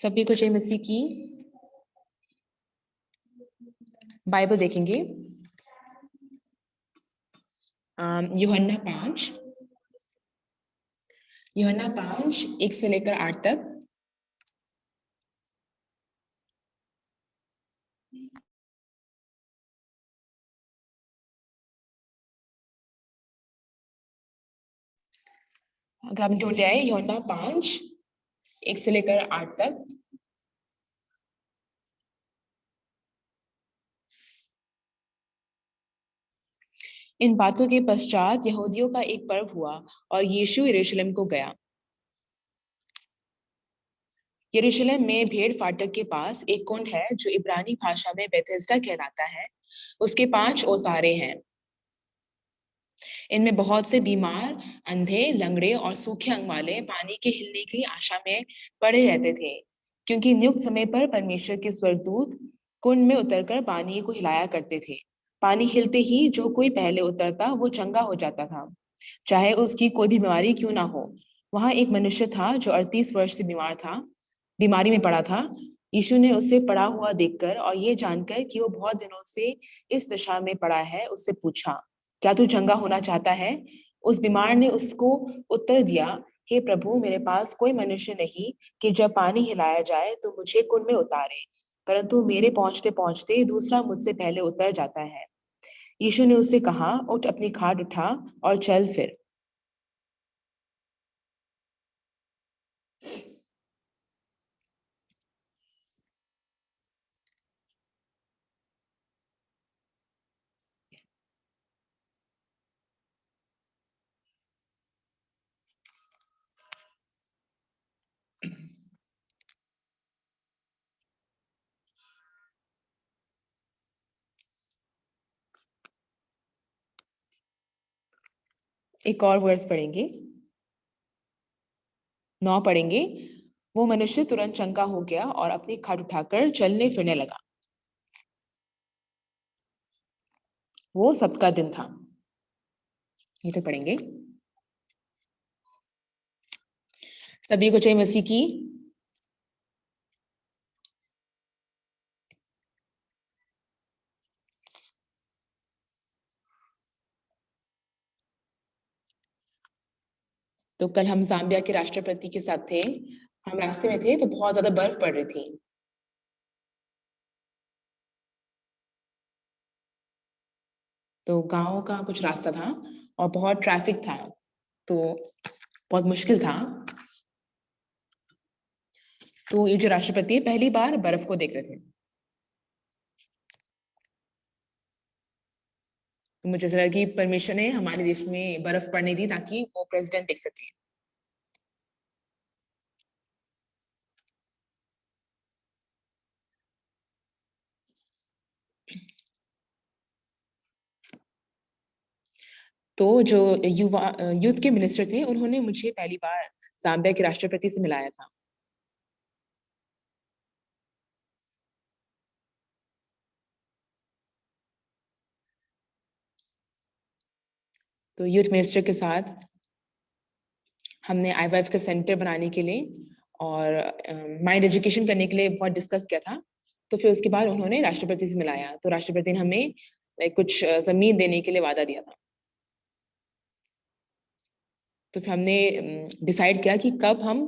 सभी को जय मसीह की। बाइबल देखेंगे। यूहन्ना 5 1 से लेकर 8 तक। अगर आप ढूंढ आए यूहन्ना 5 1 से लेकर 8 तक। इन बातों के पश्चात यहूदियों का एक पर्व हुआ और यीशु यरूशलेम को गया। यरूशलेम में भेड़ फाटक के पास एक कुंड है जो इब्रानी भाषा में बेथेस्दा कहलाता है। उसके 5 ओसारे हैं। इनमें बहुत से बीमार, अंधे, लंगड़े और सूखे अंग वाले पानी के हिलने की आशा में पड़े रहते थे, क्योंकि नियुक्त समय पर परमेश्वर के स्वर्गदूत कुंड में उतरकर पानी को हिलाया करते थे। पानी हिलते ही जो कोई पहले उतरता वो चंगा हो जाता था, चाहे उसकी कोई भी बीमारी क्यों ना हो। वहां एक मनुष्य था जो 38 वर्ष से बीमारी में पड़ा था। यीशु ने उसे पड़ा हुआ देखकर और ये जानकर कि वो बहुत दिनों से इस दशा में पड़ा है, उससे पूछा, क्या तू चंगा होना चाहता है? उस बीमार ने उसको उत्तर दिया, हे प्रभु, मेरे पास कोई मनुष्य नहीं कि जब पानी हिलाया जाए तो मुझे कुंड में उतारे, परंतु मेरे पहुंचते पहुंचते दूसरा मुझसे पहले उतर जाता है। यीशु ने उससे कहा, उठ, अपनी खाट उठा और चल फिर। एक और वर्स पढ़ेंगे, 9 पढ़ेंगे। वो मनुष्य तुरंत चंगा हो गया और अपनी खाट उठाकर चलने फिरने लगा। वो सब्त दिन था। ये तो पढ़ेंगे। सभी को जय मसीह की। तो कल हम जाम्बिया के राष्ट्रपति के साथ थे। हम रास्ते में थे तो बहुत ज्यादा बर्फ पड़ रही थी। तो गांव का कुछ रास्ता था और बहुत ट्रैफिक था, तो बहुत मुश्किल था। तो ये जो राष्ट्रपति है पहली बार बर्फ को देख रहे थे, तो मुझे ऐसा लगा कि परमेश्वर ने हमारे देश में बर्फ पड़ने दी ताकि वो प्रेसिडेंट देख सके। तो जो यूथ के मिनिस्टर थे उन्होंने मुझे पहली बार जाम्बिया के राष्ट्रपति से मिलाया था। तो यूथ मिनिस्टर के साथ हमने IVF का सेंटर बनाने के लिए और माइंड एजुकेशन करने के लिए बहुत डिस्कस किया था। तो फिर उसके बाद उन्होंने राष्ट्रपति से मिलाया, तो राष्ट्रपति ने हमें कुछ जमीन देने के लिए वादा दिया था। तो फिर हमने डिसाइड किया कि कब हम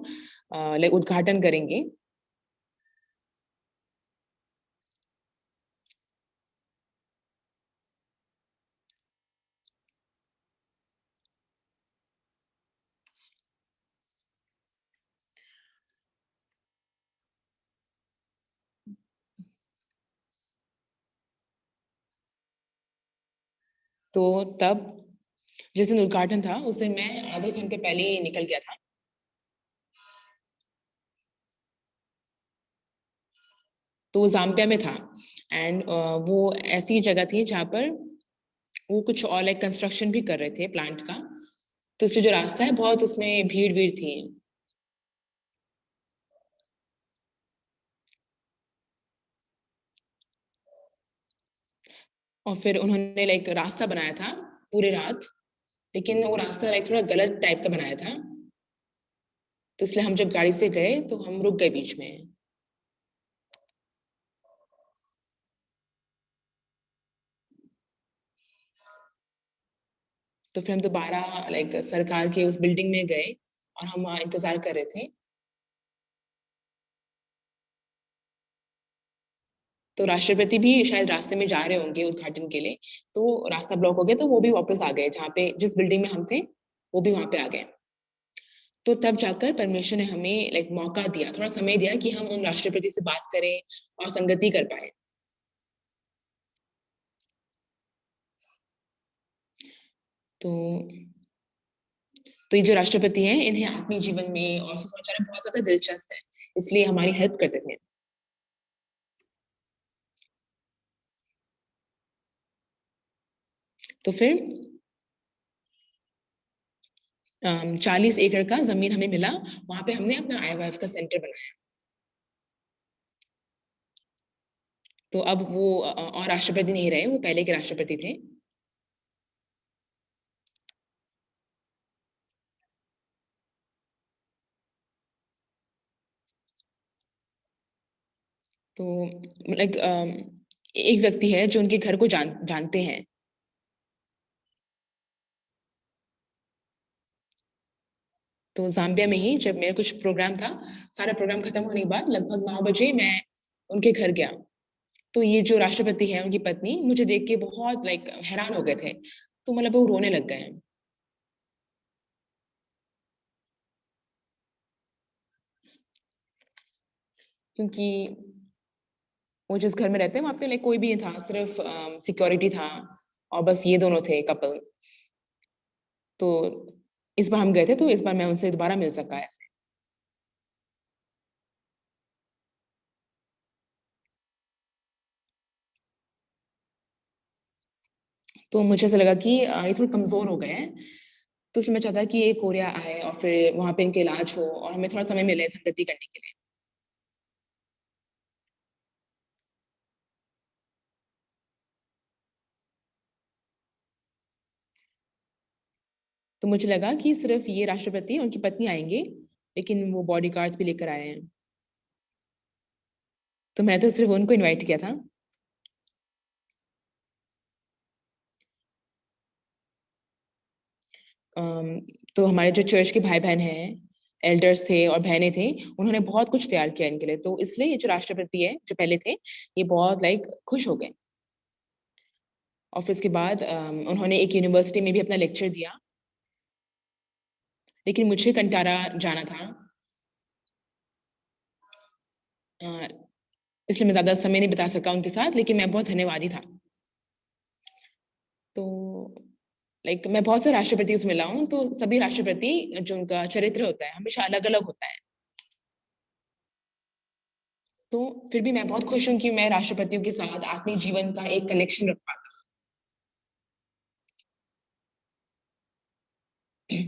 उद्घाटन करेंगे। तो तब जिस दिन उद्घाटन था उस दिन मैं आधे घंटे पहले ही निकल गया था। तो वो जाम्बिया में था एंड वो ऐसी जगह थी जहाँ पर वो कुछ और कंस्ट्रक्शन भी कर रहे थे प्लांट का, तो इसलिए जो रास्ता है बहुत उसमें भीड़ भीड़ थी। और फिर उन्होंने रास्ता बनाया था पूरे रात, लेकिन वो रास्ता थोड़ा गलत टाइप का बनाया था, तो इसलिए हम जब गाड़ी से गए तो हम रुक गए बीच में। तो फिर हम दोबारा सरकार के उस बिल्डिंग में गए और हम वहाँ इंतज़ार कर रहे थे। तो राष्ट्रपति भी शायद रास्ते में जा रहे होंगे उद्घाटन के लिए, तो रास्ता ब्लॉक हो गया तो वो भी वापस आ गए जहाँ पे जिस बिल्डिंग में हम थे, वो भी वहाँ पे आ गए। तो तब जाकर परमेश्वर ने हमें मौका दिया, थोड़ा समय दिया कि हम उन राष्ट्रपति से बात करें और संगति कर पाएँ। तो तो ये जो राष्ट्रपति हैं, इन्हें आत्मिक जीवन में और सुसमाचार में बहुत ज़्यादा दिलचस्प है, इसलिए हमारी हेल्प करते थे। तो फिर 40 एकड़ का ज़मीन हमें मिला, वहाँ पे हमने अपना आईवीएफ का सेंटर बनाया। तो अब वो और राष्ट्रपति नहीं रहे, वो पहले के राष्ट्रपति थे। तो एक व्यक्ति है जो उनके घर को जानते हैं। तो ज़ाम्बिया में ही जब मेरा कुछ प्रोग्राम था, सारा प्रोग्राम खत्म होने के बाद लगभग 9 बजे मैं उनके घर गया। तो ये जो राष्ट्रपति हैं, उनकी पत्नी मुझे देख के बहुत हैरान हो गए थे। तो मतलब वो रोने लग गए। क्योंकि वो जिस घर में रहते हैं, वहाँ पे कोई भी नहीं था, सिर्फ़ सिक्योरिटी था और बस ये दोनों थे कपल। तो इस बार हम गए थे, तो इस बार मैं उनसे दोबारा मिल सका ऐसे। तो मुझे ऐसा लगा कि ये थोड़े कमज़ोर हो गए हैं, तो इसलिए मैं चाहता कि ये कोरिया आएँ और फिर वहाँ पे इनका इलाज हो और हमें थोड़ा समय मिले संगति करने के लिए। तो मुझे लगा कि सिर्फ़ ये राष्ट्रपति और उनकी पत्नी आएँगे, लेकिन वो बॉडीगार्ड्स भी लेकर आए हैं। तो मैं तो सिर्फ़ उनको इनवाइट किया था। अम, तो हमारे जो चर्च के भाई-बहन हैं, एल्डर्स थे और बहनें थी, उन्होंने बहुत कुछ तैयार किया इनके लिए। तो इसलिए ये जो राष्ट्रपति है, जो पहले थे, ये बहुत खुश हो गए। और फिर उसके बाद उन्होंने एक यूनिवर्सिटी में भी अपना लेक्चर दिया, लेकिन मुझे कंटारा जाना था। अ, इसलिए मैं ज़्यादा समय नहीं बिता सका उनके साथ, लेकिन मैं बहुत धन्यवादी था। तो मैं बहुत से राष्ट्रपतियों से मिला हूँ, तो सभी राष्ट्रपति जो उनका चरित्र होता है, हमेशा अलग-अलग होता है। तो फिर भी मैं बहुत खुश हूँ कि मैं राष्ट्रपतियों के साथ आत्मीय जीवन का एक कनेक्शन रख पाता हूँ।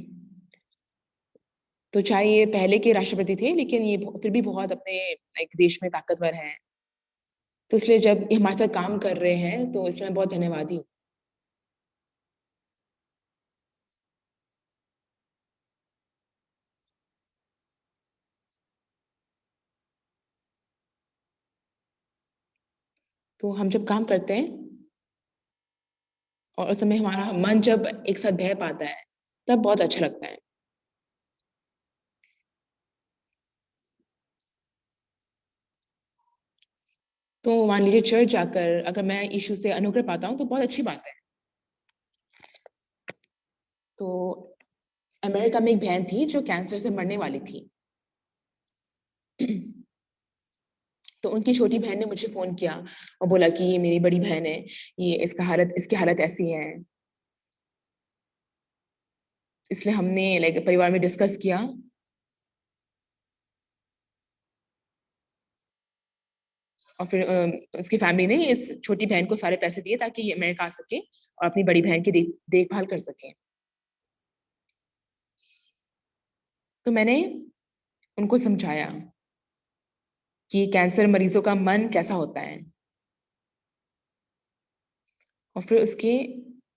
तो चाहे ये पहले के राष्ट्रपति थे, लेकिन ये फिर भी बहुत अपने देश में ताकतवर हैं। तो इसलिए जब ये हमारे साथ काम कर रहे हैं, तो इसमें मैं बहुत धन्यवादी हूँ। तो हम जब काम करते हैं और उस समय हमारा मन जब एक साथ बह पाता है, तब बहुत अच्छा लगता है। तो मान लीजिए चर्च जाकर अगर मैं यीशु से अनुग्रह पाता हूँ, तो बहुत अच्छी बात है। तो अमेरिका में एक बहन थी, जो कैंसर से मरने वाली थी। तो उनकी छोटी बहन ने मुझे फ़ोन किया और बोला कि ये मेरी बड़ी बहन है, ये इसकी हालत ऐसी है। इसलिए हमने परिवार में डिस्कस किया और फिर उसकी फैमिली ने इस छोटी बहन को सारे पैसे दिए ताकि ये अमेरिका आ सके और अपनी बड़ी बहन की देखभाल कर सके। तो मैंने उनको समझाया कि कैंसर मरीज़ों का मन कैसा होता है और फिर उसके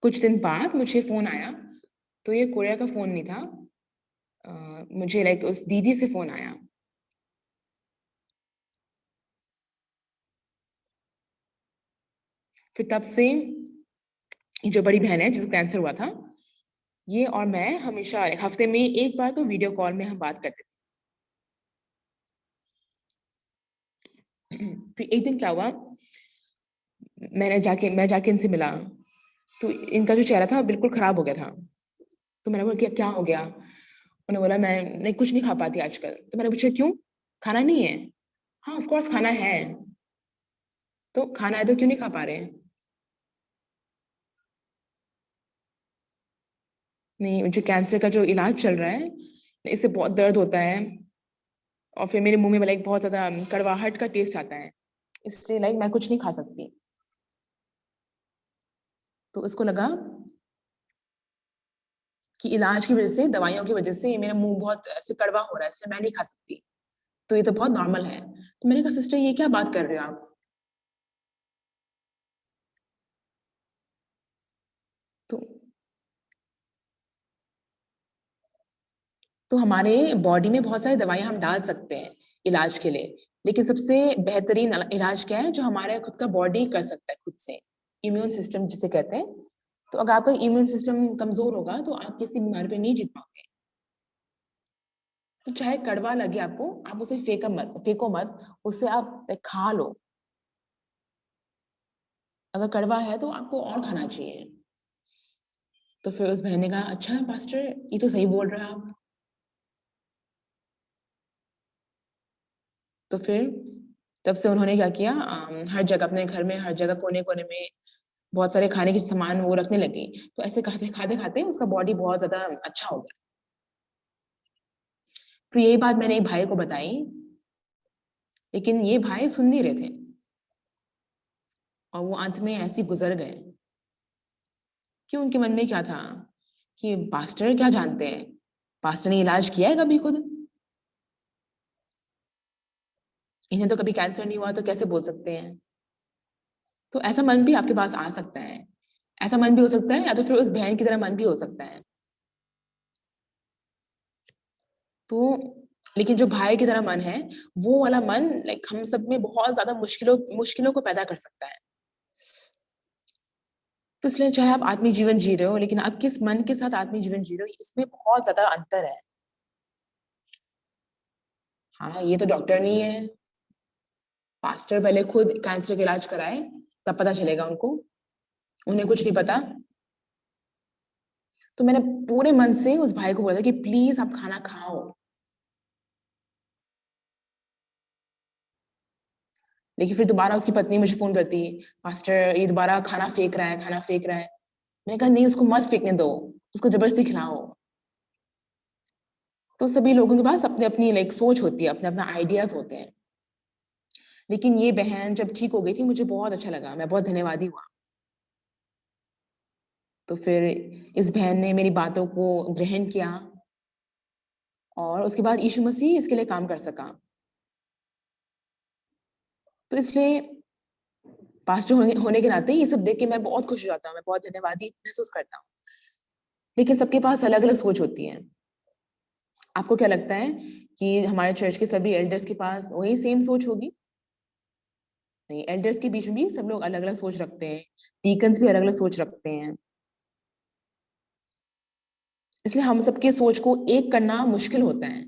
कुछ दिन बाद मुझे फ़ोन आया, तो ये कोरिया का फ़ोन नहीं था। मुझे उस दीदी से फ़ोन आया। फिर तब से ये जो बड़ी बहन है जिसको कैंसर हुआ था, ये और मैं हमेशा हफ्ते में 1 बार तो वीडियो कॉल में हम बात करते थे। फिर एक दिन क्या हुआ, मैं जाके इनसे मिला, तो इनका जो चेहरा था बिल्कुल खराब हो गया था। तो मैंने बोला, क्या हो गया? उन्होंने बोला, मैं कुछ नहीं खा पाती आजकल। तो मैंने पूछा, क्यों? खाना नहीं है? हाँ, ऑफ कोर्स खाना है। तो खाना है तो क्यों नहीं खा पा रहे हैं? नहीं, मुझे कैंसर का जो इलाज चल रहा है, इससे बहुत दर्द होता है, और फिर मेरे मुंह में लाइक बहुत ज्यादा कड़वाहट का टेस्ट आता है, इसलिए लाइक मैं कुछ नहीं खा सकती। तो उसको लगा कि इलाज की वजह से, दवाइयों की वजह से मेरा मुंह बहुत ऐसे कड़वा हो रहा है, इसलिए मैं नहीं खा सकती। तो ये तो बहुत नॉर्मल है। तो मैंने कहा, सिस्टर ये क्या बात कर रहे हो आप? तो हमारे बॉडी में बहुत सारी दवाइयाँ हम डाल सकते हैं इलाज के लिए, लेकिन सबसे बेहतरीन इलाज क्या है, जो हमारे खुद का बॉडी कर सकता है खुद से, इम्यून सिस्टम जिसे कहते हैं। तो अगर आपका इम्यून सिस्टम कमजोर होगा तो आप किसी बीमारी पे नहीं जीत पाओगे। तो चाहे कड़वा लगे आपको, आप उसे फेंको मत, उसे आप खा लो। अगर कड़वा है तो आपको और खाना चाहिए। तो फिर उस बहन ने कहा, अच्छा पास्टर, ये तो सही बोल रहे हैं आप। तो फिर तब से उन्होंने क्या किया, हर जगह अपने घर में, हर जगह कोने कोने में बहुत सारे खाने के सामान वो रखने लगी। तो ऐसे खाते खाते खाते उसका बॉडी बहुत ज्यादा अच्छा हो गया। फिर यही बात मैंने एक भाई को बताई, लेकिन ये भाई सुन नहीं रहे थे, और वो अंत में ऐसे ही गुजर गए। कि उनके मन में क्या था कि पास्टर क्या जानते हैं, पास्टर ने इलाज किया है कभी खुद? इन्हें तो कभी कैंसर नहीं हुआ, तो कैसे बोल सकते हैं? तो ऐसा मन भी आपके पास आ सकता है। ऐसा मन भी हो सकता है, या तो फिर उस बहन की तरह मन भी हो सकता है। तो लेकिन जो भाई की तरह मन है, वो वाला मन लाइक हम सब में बहुत ज्यादा मुश्किलों को पैदा कर सकता है। तो इसलिए चाहे आप आत्मिक जीवन जी रहे हो, लेकिन आप किस मन के साथ आत्मिक जीवन जी रहे हो, इसमें बहुत ज्यादा अंतर है। हाँ, ये तो डॉक्टर नहीं है, पास्टर पहले खुद कैंसर का इलाज कराए, तब पता चलेगा उनको। उन्हें कुछ नहीं पता। तो मैंने पूरे मन से उस भाई को बोला कि प्लीज आप खाना खाओ। लेकिन फिर दोबारा उसकी पत्नी मुझे फोन करती, पास्टर ये दोबारा खाना फेंक रहा है, खाना फेंक रहा है। मैंने कहा, नहीं, उसको मत फेंकने दो, उसको जबरदस्ती खिलाओ। तो सभी लोगों के पास अपनी अपनी लाइक सोच होती है, अपने अपना आइडियाज होते हैं। लेकिन ये बहन जब ठीक हो गई थी, मुझे बहुत अच्छा लगा, मैं बहुत धन्यवादी हुआ। तो फिर इस बहन ने मेरी बातों को ग्रहण किया, और उसके बाद यीशु मसीह इसके लिए काम कर सका। तो इसलिए पास्टर होने के नाते ये सब देख के मैं बहुत खुश हो जाता हूँ, मैं बहुत धन्यवादी महसूस करता हूँ। लेकिन सबके पास अलग अलग सोच होती है। आपको क्या लगता है कि हमारे चर्च के सभी एल्डर्स के पास वही सेम सोच होगी? नहीं, एल्डर्स के बीच में भी सब लोग अलग अलग सोच रखते हैं, डीकन्स भी अलग अलग सोच रखते हैं। इसलिए हम सबके सोच को एक करना मुश्किल होता है।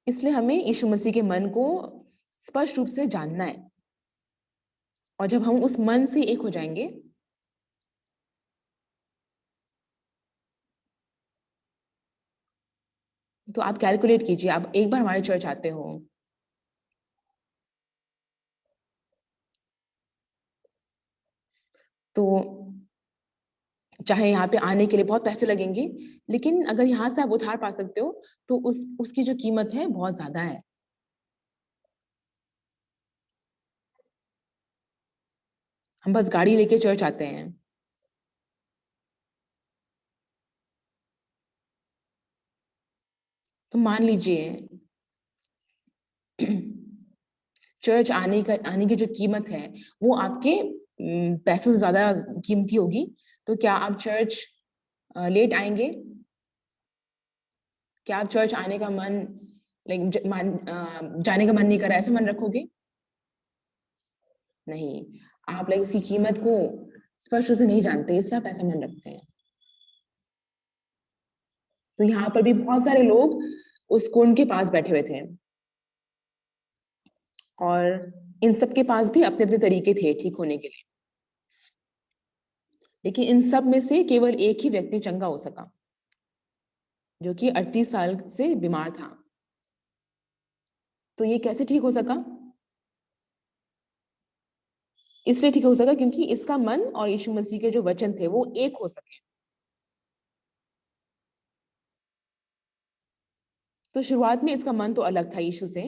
इसलिए हमें यीशु मसीह के मन को स्पष्ट रूप से जानना है, और जब हम उस मन से एक हो जाएंगे, तो आप कैलकुलेट कीजिए, आप एक बार हमारे चर्च आते हो, तो चाहे यहाँ पे आने के लिए बहुत पैसे लगेंगे, लेकिन अगर यहाँ से आप उधार पा सकते हो, तो उस उसकी जो कीमत है बहुत ज्यादा है। हम बस गाड़ी लेके चर्च आते हैं। तो मान लीजिए चर्च आने की जो कीमत है, वो आपके पैसों से ज्यादा कीमती होगी। तो क्या आप चर्च लेट आएंगे? क्या आप चर्च आने का मन लाइक जाने का मन नहीं कर रहा, ऐसे मन रखोगे? नहीं, आप लाइक उसकी कीमत को स्पष्ट रूप से नहीं जानते, इसलिए आप ऐसा मन रखते हैं। तो यहाँ पर भी बहुत सारे लोग उस कुंड के पास बैठे हुए थे और इन सब के पास भी अपने-अपने तरीके थे ठीक होने के लिए। लेकिन इन सब में से केवल एक ही व्यक्ति चंगा हो सका, जो कि 38 साल से बीमार था। तो ये कैसे ठीक हो सका? इसलिए ठीक हो सका क्योंकि इसका मन और यीशु मसीह के जो वचन थे वो एक हो सके। तो शुरुआत में इसका मन तो अलग था यीशु से,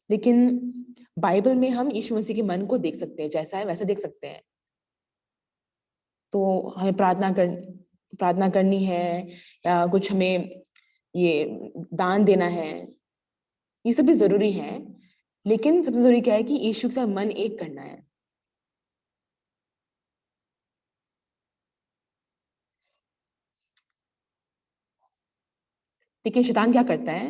लेकिन बाइबल में हम यीशु मसीह के मन को देख सकते हैं, जैसा है वैसा देख सकते हैं। तो हमें प्रार्थना करनी है या कुछ हमें ये दान देना है, ये सब भी ज़रूरी है। लेकिन सबसे ज़रूरी क्या है कि यीशु के साथ मन एक करना है। लेकिन शैतान क्या करता है?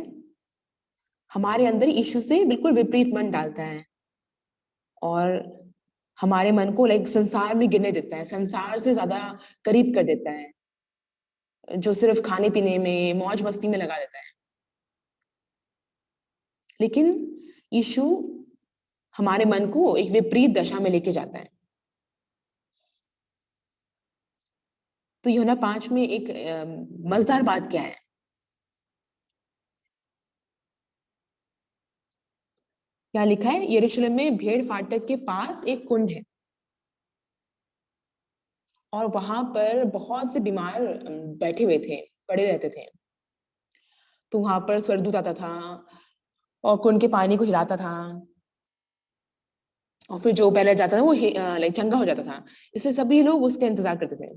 हमारे अंदर यीशु से बिल्कुल विपरीत मन डालता है और हमारे मन को लाइक संसार में गिरने देता है, संसार से ज़्यादा करीब कर देता है, जो सिर्फ़ खाने-पीने में, मौज-मस्ती में लगा देता है। लेकिन यीशु हमारे मन को एक विपरीत दशा में लेके जाता है। तो यूहन्ना 5 में एक मज़ेदार बात क्या है? क्या लिखा है? यरूशलेम में भेड़ फाटक के पास एक कुंड है और वहाँ पर बहुत से बीमार बैठे हुए थे, पड़े रहते थे। तो वहाँ पर स्वर्गदूत आता था और कुंड के पानी को हिलाता था और फिर जो पहले जाता था वो लाइक चंगा हो जाता था। इसलिए सभी लोग उसका इंतज़ार करते थे।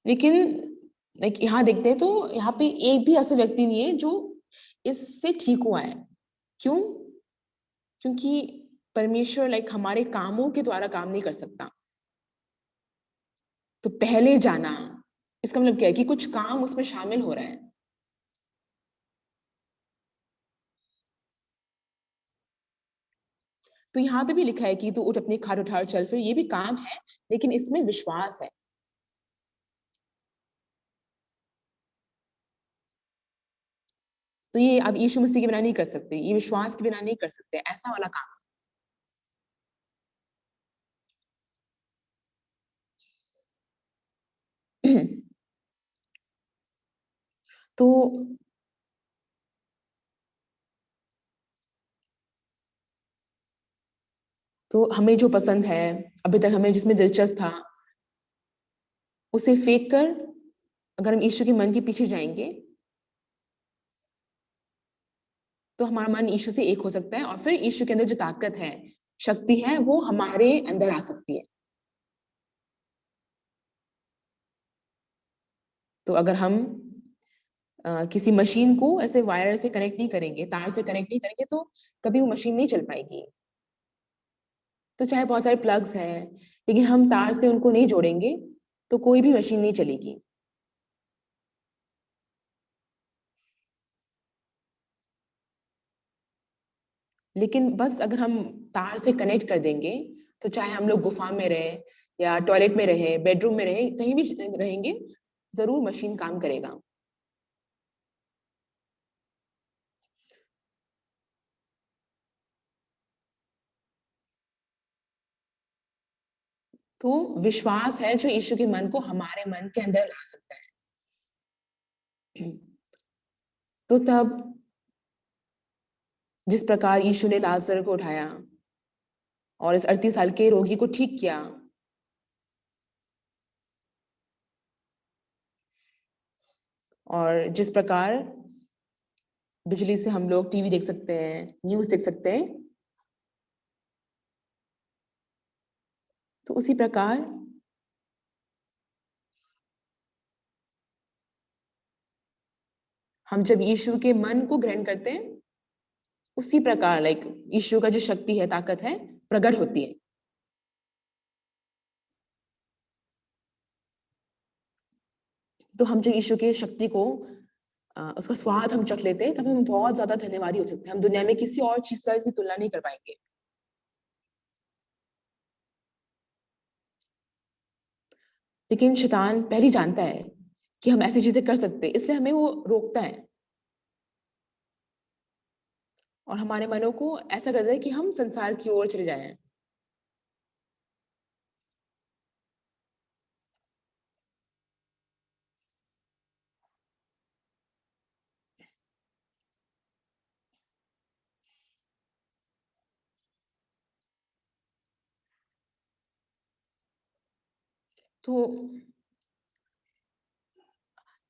लेकिन लाइक यहाँ देखते हैं तो यहाँ पे एक भी ऐसा व्यक्ति नहीं है जो इससे ठीक हुआ है। क्यों? क्योंकि परमेश्वर लाइक हमारे कामों के द्वारा काम नहीं कर सकता। तो पहले जाना, इसका मतलब क्या है कि कुछ काम उसमें शामिल हो रहा है। तो यहाँ पे भी लिखा है कि तू उठ अपनी खाट उठा और चल फिर, ये भी काम है, लेकिन इसमें विश्वास है। तो ये आप यीशु मसीह के बिना नहीं कर सकते, ये विश्वास के बिना नहीं कर सकते, ऐसा वाला काम है। तो हमें जो पसंद है, अभी तक हमें जिसमें दिलचस्प था, उसे फेंक कर अगर हम यीशु के मन के पीछे जाएँगे, तो हमारा मन यीशु से एक हो सकता है और फिर यीशु के अंदर जो ताकत है, शक्ति है, वो हमारे अंदर आ सकती है। तो अगर हम किसी मशीन को ऐसे वायर से कनेक्ट नहीं करेंगे, तार से कनेक्ट नहीं करेंगे, तो कभी वो मशीन नहीं चल पाएगी। तो चाहे बहुत सारे प्लग्स हैं, लेकिन हम तार से उनको नहीं जोड़ेंगे, तो कोई भी मशीन नहीं चलेगी। लेकिन बस अगर हम तार से कनेक्ट कर देंगे, तो चाहे हम लोग गुफ़ा में रहें या टॉयलेट में रहें, बेडरूम में रहें, कहीं भी रहेंगे, ज़रूर मशीन काम करेगा। तो विश्वास है जो यीशु के मन को हमारे मन के अंदर ला सकता है। तो तब जिस प्रकार यीशु ने लाज़र को उठाया और इस 38 साल के रोगी को ठीक किया और जिस प्रकार बिजली से हम लोग टीवी देख सकते हैं, न्यूज़ देख सकते हैं, तो उसी प्रकार हम जब यीशु के मन को ग्रहण करते हैं, उसी प्रकार लाइक यीशु का जो शक्ति है, ताकत है, प्रकट होती है। तो हम जो यीशु के शक्ति को उसका स्वाद हम चख लेते हैं, तब हम बहुत ज़्यादा धन्यवादी हो सकते हैं। हम दुनिया में किसी और चीज़ से इसकी तुलना नहीं कर पाएँगे। लेकिन शैतान पहले ही जानता है कि हम ऐसी चीज़ें कर सकते हैं, इसलिए हमें वो रोकता है और हमारे मनों को ऐसा करता है कि हम संसार की ओर चले जाएँ। तो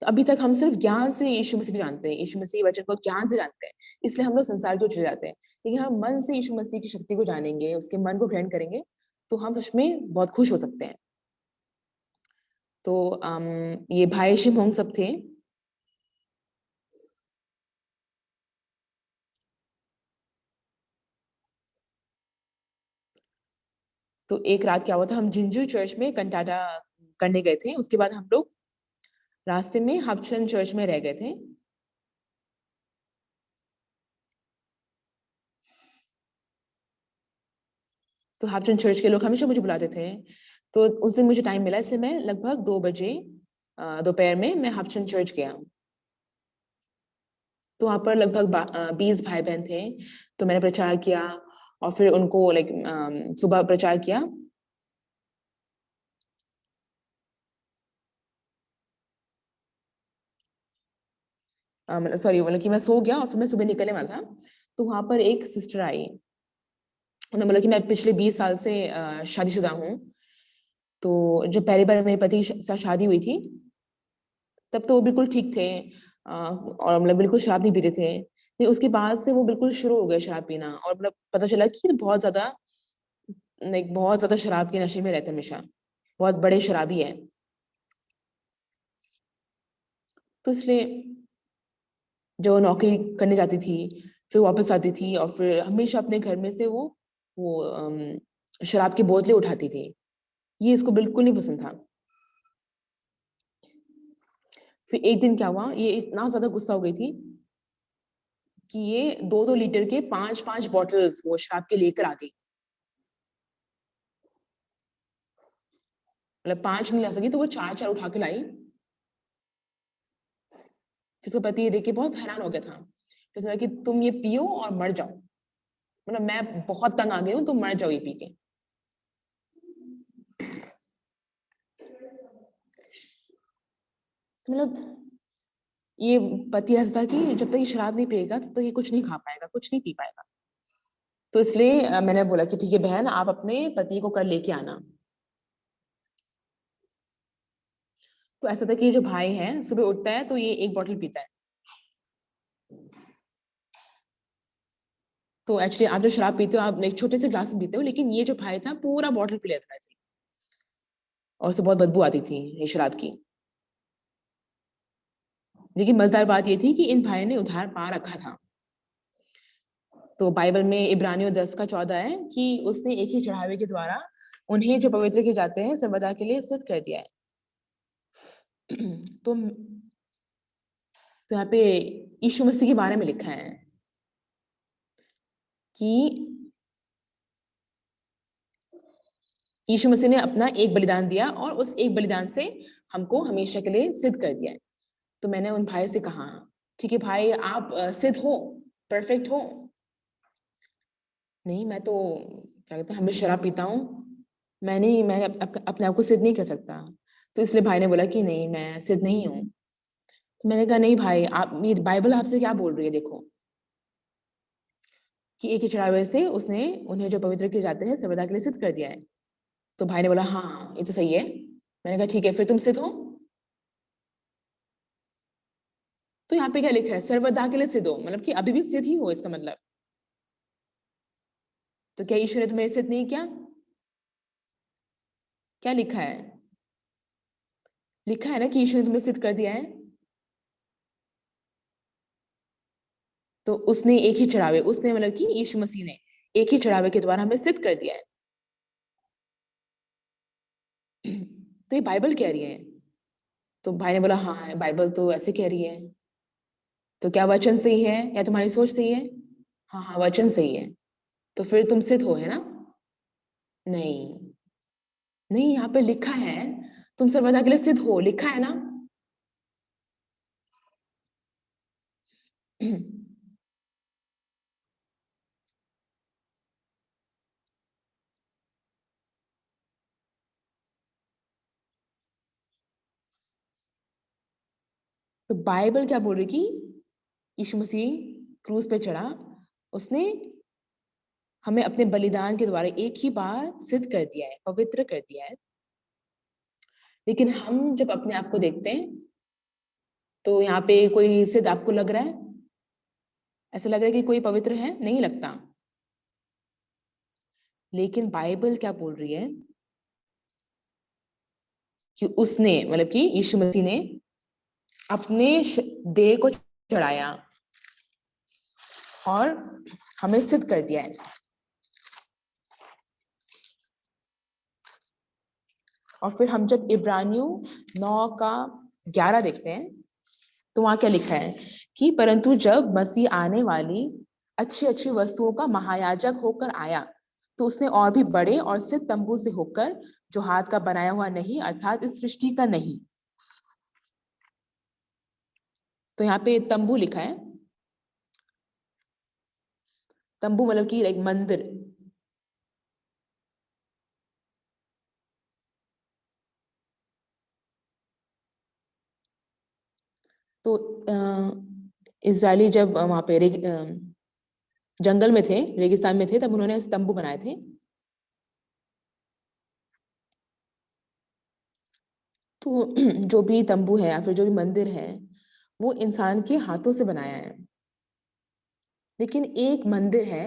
तो अभी तक हम सिर्फ ज्ञान से यीशु मसीह को जानते हैं, यीशु मसीह के वचन को ज्ञान से जानते हैं, इसलिए हम लोग संसार की ओर चले जाते हैं। लेकिन हम मन से यीशु मसीह की शक्ति को जानेंगे, उसके मन को ग्रहण करेंगे, तो हम सच में बहुत खुश हो सकते हैं। तो ये भाई शिमोन सब थे। तो एक रात क्या हुआ था, हम जिंजू चर्च में कंटाटा करने गए थे, उसके बाद हम लोग रास्ते में हबचन चर्च में रह गए थे। तो हबचन चर्च के लोग हमेशा मुझे बुलाते थे। तो उस दिन मुझे टाइम मिला, इसलिए मैं लगभग 2 बजे दोपहर में मैं हबचन चर्च गया। तो वहाँ पर लगभग 20 भाई-बहन थे, तो मैंने प्रचार किया और फिर उनको सुबह प्रचार किया। मतलब सॉरी, मतलब कि मैं सो गया और फिर मैं सुबह निकलने वाला था, तो वहाँ पर एक सिस्टर आई। उन्होंने बोला कि मैं पिछले 20 साल से शादीशुदा हूँ। तो जब पहली बार मेरे पति के साथ शादी हुई थी, तब तो वो बिल्कुल ठीक थे, और मतलब बिल्कुल शराब नहीं पीते थे। लेकिन उसके बाद से वो बिल्कुल शुरू हो गए शराब पीना और मतलब पता चला कि बहुत ज़्यादा शराब के नशे में रहते हैं हमेशा। बहुत बड़े शराबी हैं। तो इसलिए जब वो नौकरी करने जाती थी, फिर वापस आती थी और फिर हमेशा अपने घर में से वो शराब की बोतलें उठाती थी। ये इसको बिल्कुल नहीं पसंद था। फिर एक दिन क्या हुआ, ये इतना ज़्यादा गुस्सा हो गई थी कि ये 2-2 लीटर के 5-5 बॉटल्स वो शराब के लेकर आ गई। मतलब 5 नहीं ला सकी तो वो 4-4 उठा के लाई। फिर उसका पति ये देख के बहुत हैरान हो गया था। फिर उसने कहा कि तुम ये पियो और मर जाओ। मतलब मैं बहुत तंग आ गई हूँ, तुम मर जाओ ये पी के। तो मतलब ये पति ऐसा था कि जब तक ये शराब नहीं पिएगा, तब तक ये कुछ नहीं खा पाएगा, कुछ नहीं पी पाएगा। तो इसलिए मैंने बोला कि ठीक है बहन, आप अपने पति को कल लेके आना। तो ऐसा था कि ये जो भाई है, सुबह उठता है तो ये 1 बॉटल पीता है। तो एक्चुअली आप जो शराब पीते हो, आप एक छोटे से ग्लास में पीते हो, लेकिन ये जो भाई था पूरा बॉटल पी लेता था ऐसे ही। और उसे बहुत बदबू आती थी ये शराब की। लेकिन मज़ेदार बात ये थी कि इन भाइयों ने उधार पा रखा था। तो बाइबल में इब्रानियों 10 का 14 है कि उसने एक ही चढ़ावे के द्वारा उन्हें जो पवित्र किए जाते हैं सर्वदा के लिए सिद्ध कर दिया है। तो यहाँ पे यीशु मसीह के बारे में लिखा है कि यीशु मसीह ने अपना एक बलिदान दिया और उस एक बलिदान से हमको हमेशा के लिए सिद्ध कर दिया है। तो मैंने उन भाई से कहा, ठीक है भाई, आप सिद्ध हो, परफेक्ट हो? नहीं, मैं तो क्या कहते हैं, हमेशा शराब पीता हूँ। मैं अपने आप को सिद्ध नहीं कर सकता। तो इसलिए भाई ने बोला कि नहीं, मैं सिद्ध नहीं हूँ। तो मैंने कहा नहीं भाई, आप ये बाइबल आपसे क्या बोल रही है देखो, कि एक ही चढ़ावे से उसने उन्हें जो पवित्र किए जाते हैं सर्वदा के लिए सिद्ध कर दिया है। तो भाई ने बोला हाँ हाँ, ये तो सही है। मैंने कहा ठीक है, फिर तुम सिद्ध हो? तो यहाँ पे क्या लिखा है, सर्वदा के लिए सिद्ध हो, मतलब कि अभी भी सिद्ध ही हो इसका मतलब। तो क्या ईश्वर ने तुम्हें सिद्ध नहीं किया? क्या लिखा है? लिखा है ना कि ईश्वर ने तुम्हें सिद्ध कर दिया है। तो उसने एक ही चढ़ावे, उसने मतलब कि यीशु मसीह ने एक ही चढ़ावे के द्वारा हमें सिद्ध कर दिया है। तो ये बाइबल कह रही है। तो भाई ने बोला हाँ, बाइबल तो ऐसे कह रही है। तो क्या वचन सही है या तुम्हारी सोच सही है? हाँ हाँ, वचन सही है। तो फिर तुम सिद्ध हो, है ना? नहीं, नहीं, यहाँ पे लिखा है तुम सर्वदा के लिए सिद्ध हो, लिखा है ना। तो बाइबल क्या बोल रही कि यीशु मसीह क्रूस पे चढ़ा, उसने हमें अपने बलिदान के द्वारा एक ही बार सिद्ध कर दिया है, पवित्र कर दिया है। लेकिन हम जब अपने आप को देखते हैं तो यहाँ पे कोई सिद्ध आपको लग रहा है? ऐसा लग रहा है कि कोई पवित्र है? नहीं लगता। लेकिन बाइबल क्या बोल रही है कि उसने मतलब कि यीशु मसीह ने अपने देह को चढ़ाया और हमें सिद्ध कर दिया है। और फिर हम जब इब्रानियों 9 का 11 देखते हैं तो वहां क्या लिखा है कि परंतु जब मसीह आने वाली अच्छी अच्छी वस्तुओं का महायाजक होकर आया तो उसने और भी बड़े और सिद्ध तंबू से होकर, जो हाथ का बनाया हुआ नहीं अर्थात इस सृष्टि का नहीं। तो यहाँ पे तंबू लिखा है। तंबू मतलब कि एक मंदिर। तो इजरायली जब वहां पे जंगल में थे, रेगिस्तान में थे, तब उन्होंने तंबू बनाए थे। तो जो भी तंबू है या फिर जो भी मंदिर है वो इंसान के हाथों से बनाया है। लेकिन एक मंदिर है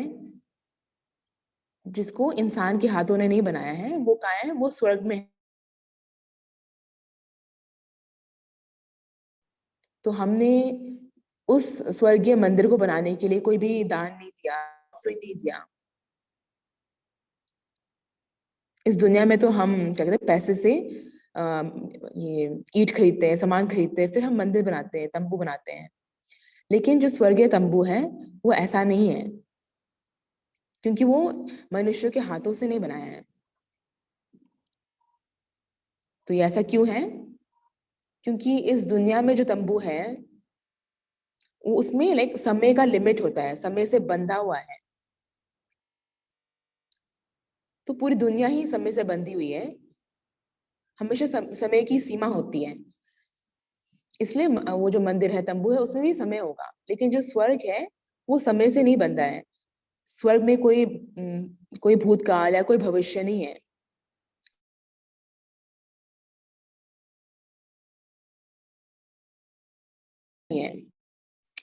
जिसको इंसान के हाथों ने नहीं बनाया है, वो कहाँ है? वो स्वर्ग में है। तो हमने उस स्वर्गीय मंदिर को बनाने के लिए कोई भी दान नहीं दिया, ऑफरिंग नहीं दिया। इस दुनिया में तो हम क्या कहते हैं, पैसे से ये ईंट खरीदते हैं, सामान खरीदते हैं, फिर हम मंदिर बनाते हैं, तंबू बनाते हैं। लेकिन जो स्वर्गीय तंबू है वो ऐसा नहीं है, क्योंकि वो मनुष्य के हाथों से नहीं बनाया है। तो ये ऐसा क्यों है? क्योंकि इस दुनिया में जो तंबू है वो उसमें लाइक समय का लिमिट होता है, समय से बंधा हुआ है। तो पूरी दुनिया ही समय से बंधी हुई है, हमेशा समय की सीमा होती है। इसलिए वो जो मंदिर है, तंबू है, उसमें भी समय होगा। लेकिन जो स्वर्ग है वो समय से नहीं बंधा है। स्वर्ग में कोई भूतकाल या कोई भविष्य नहीं है।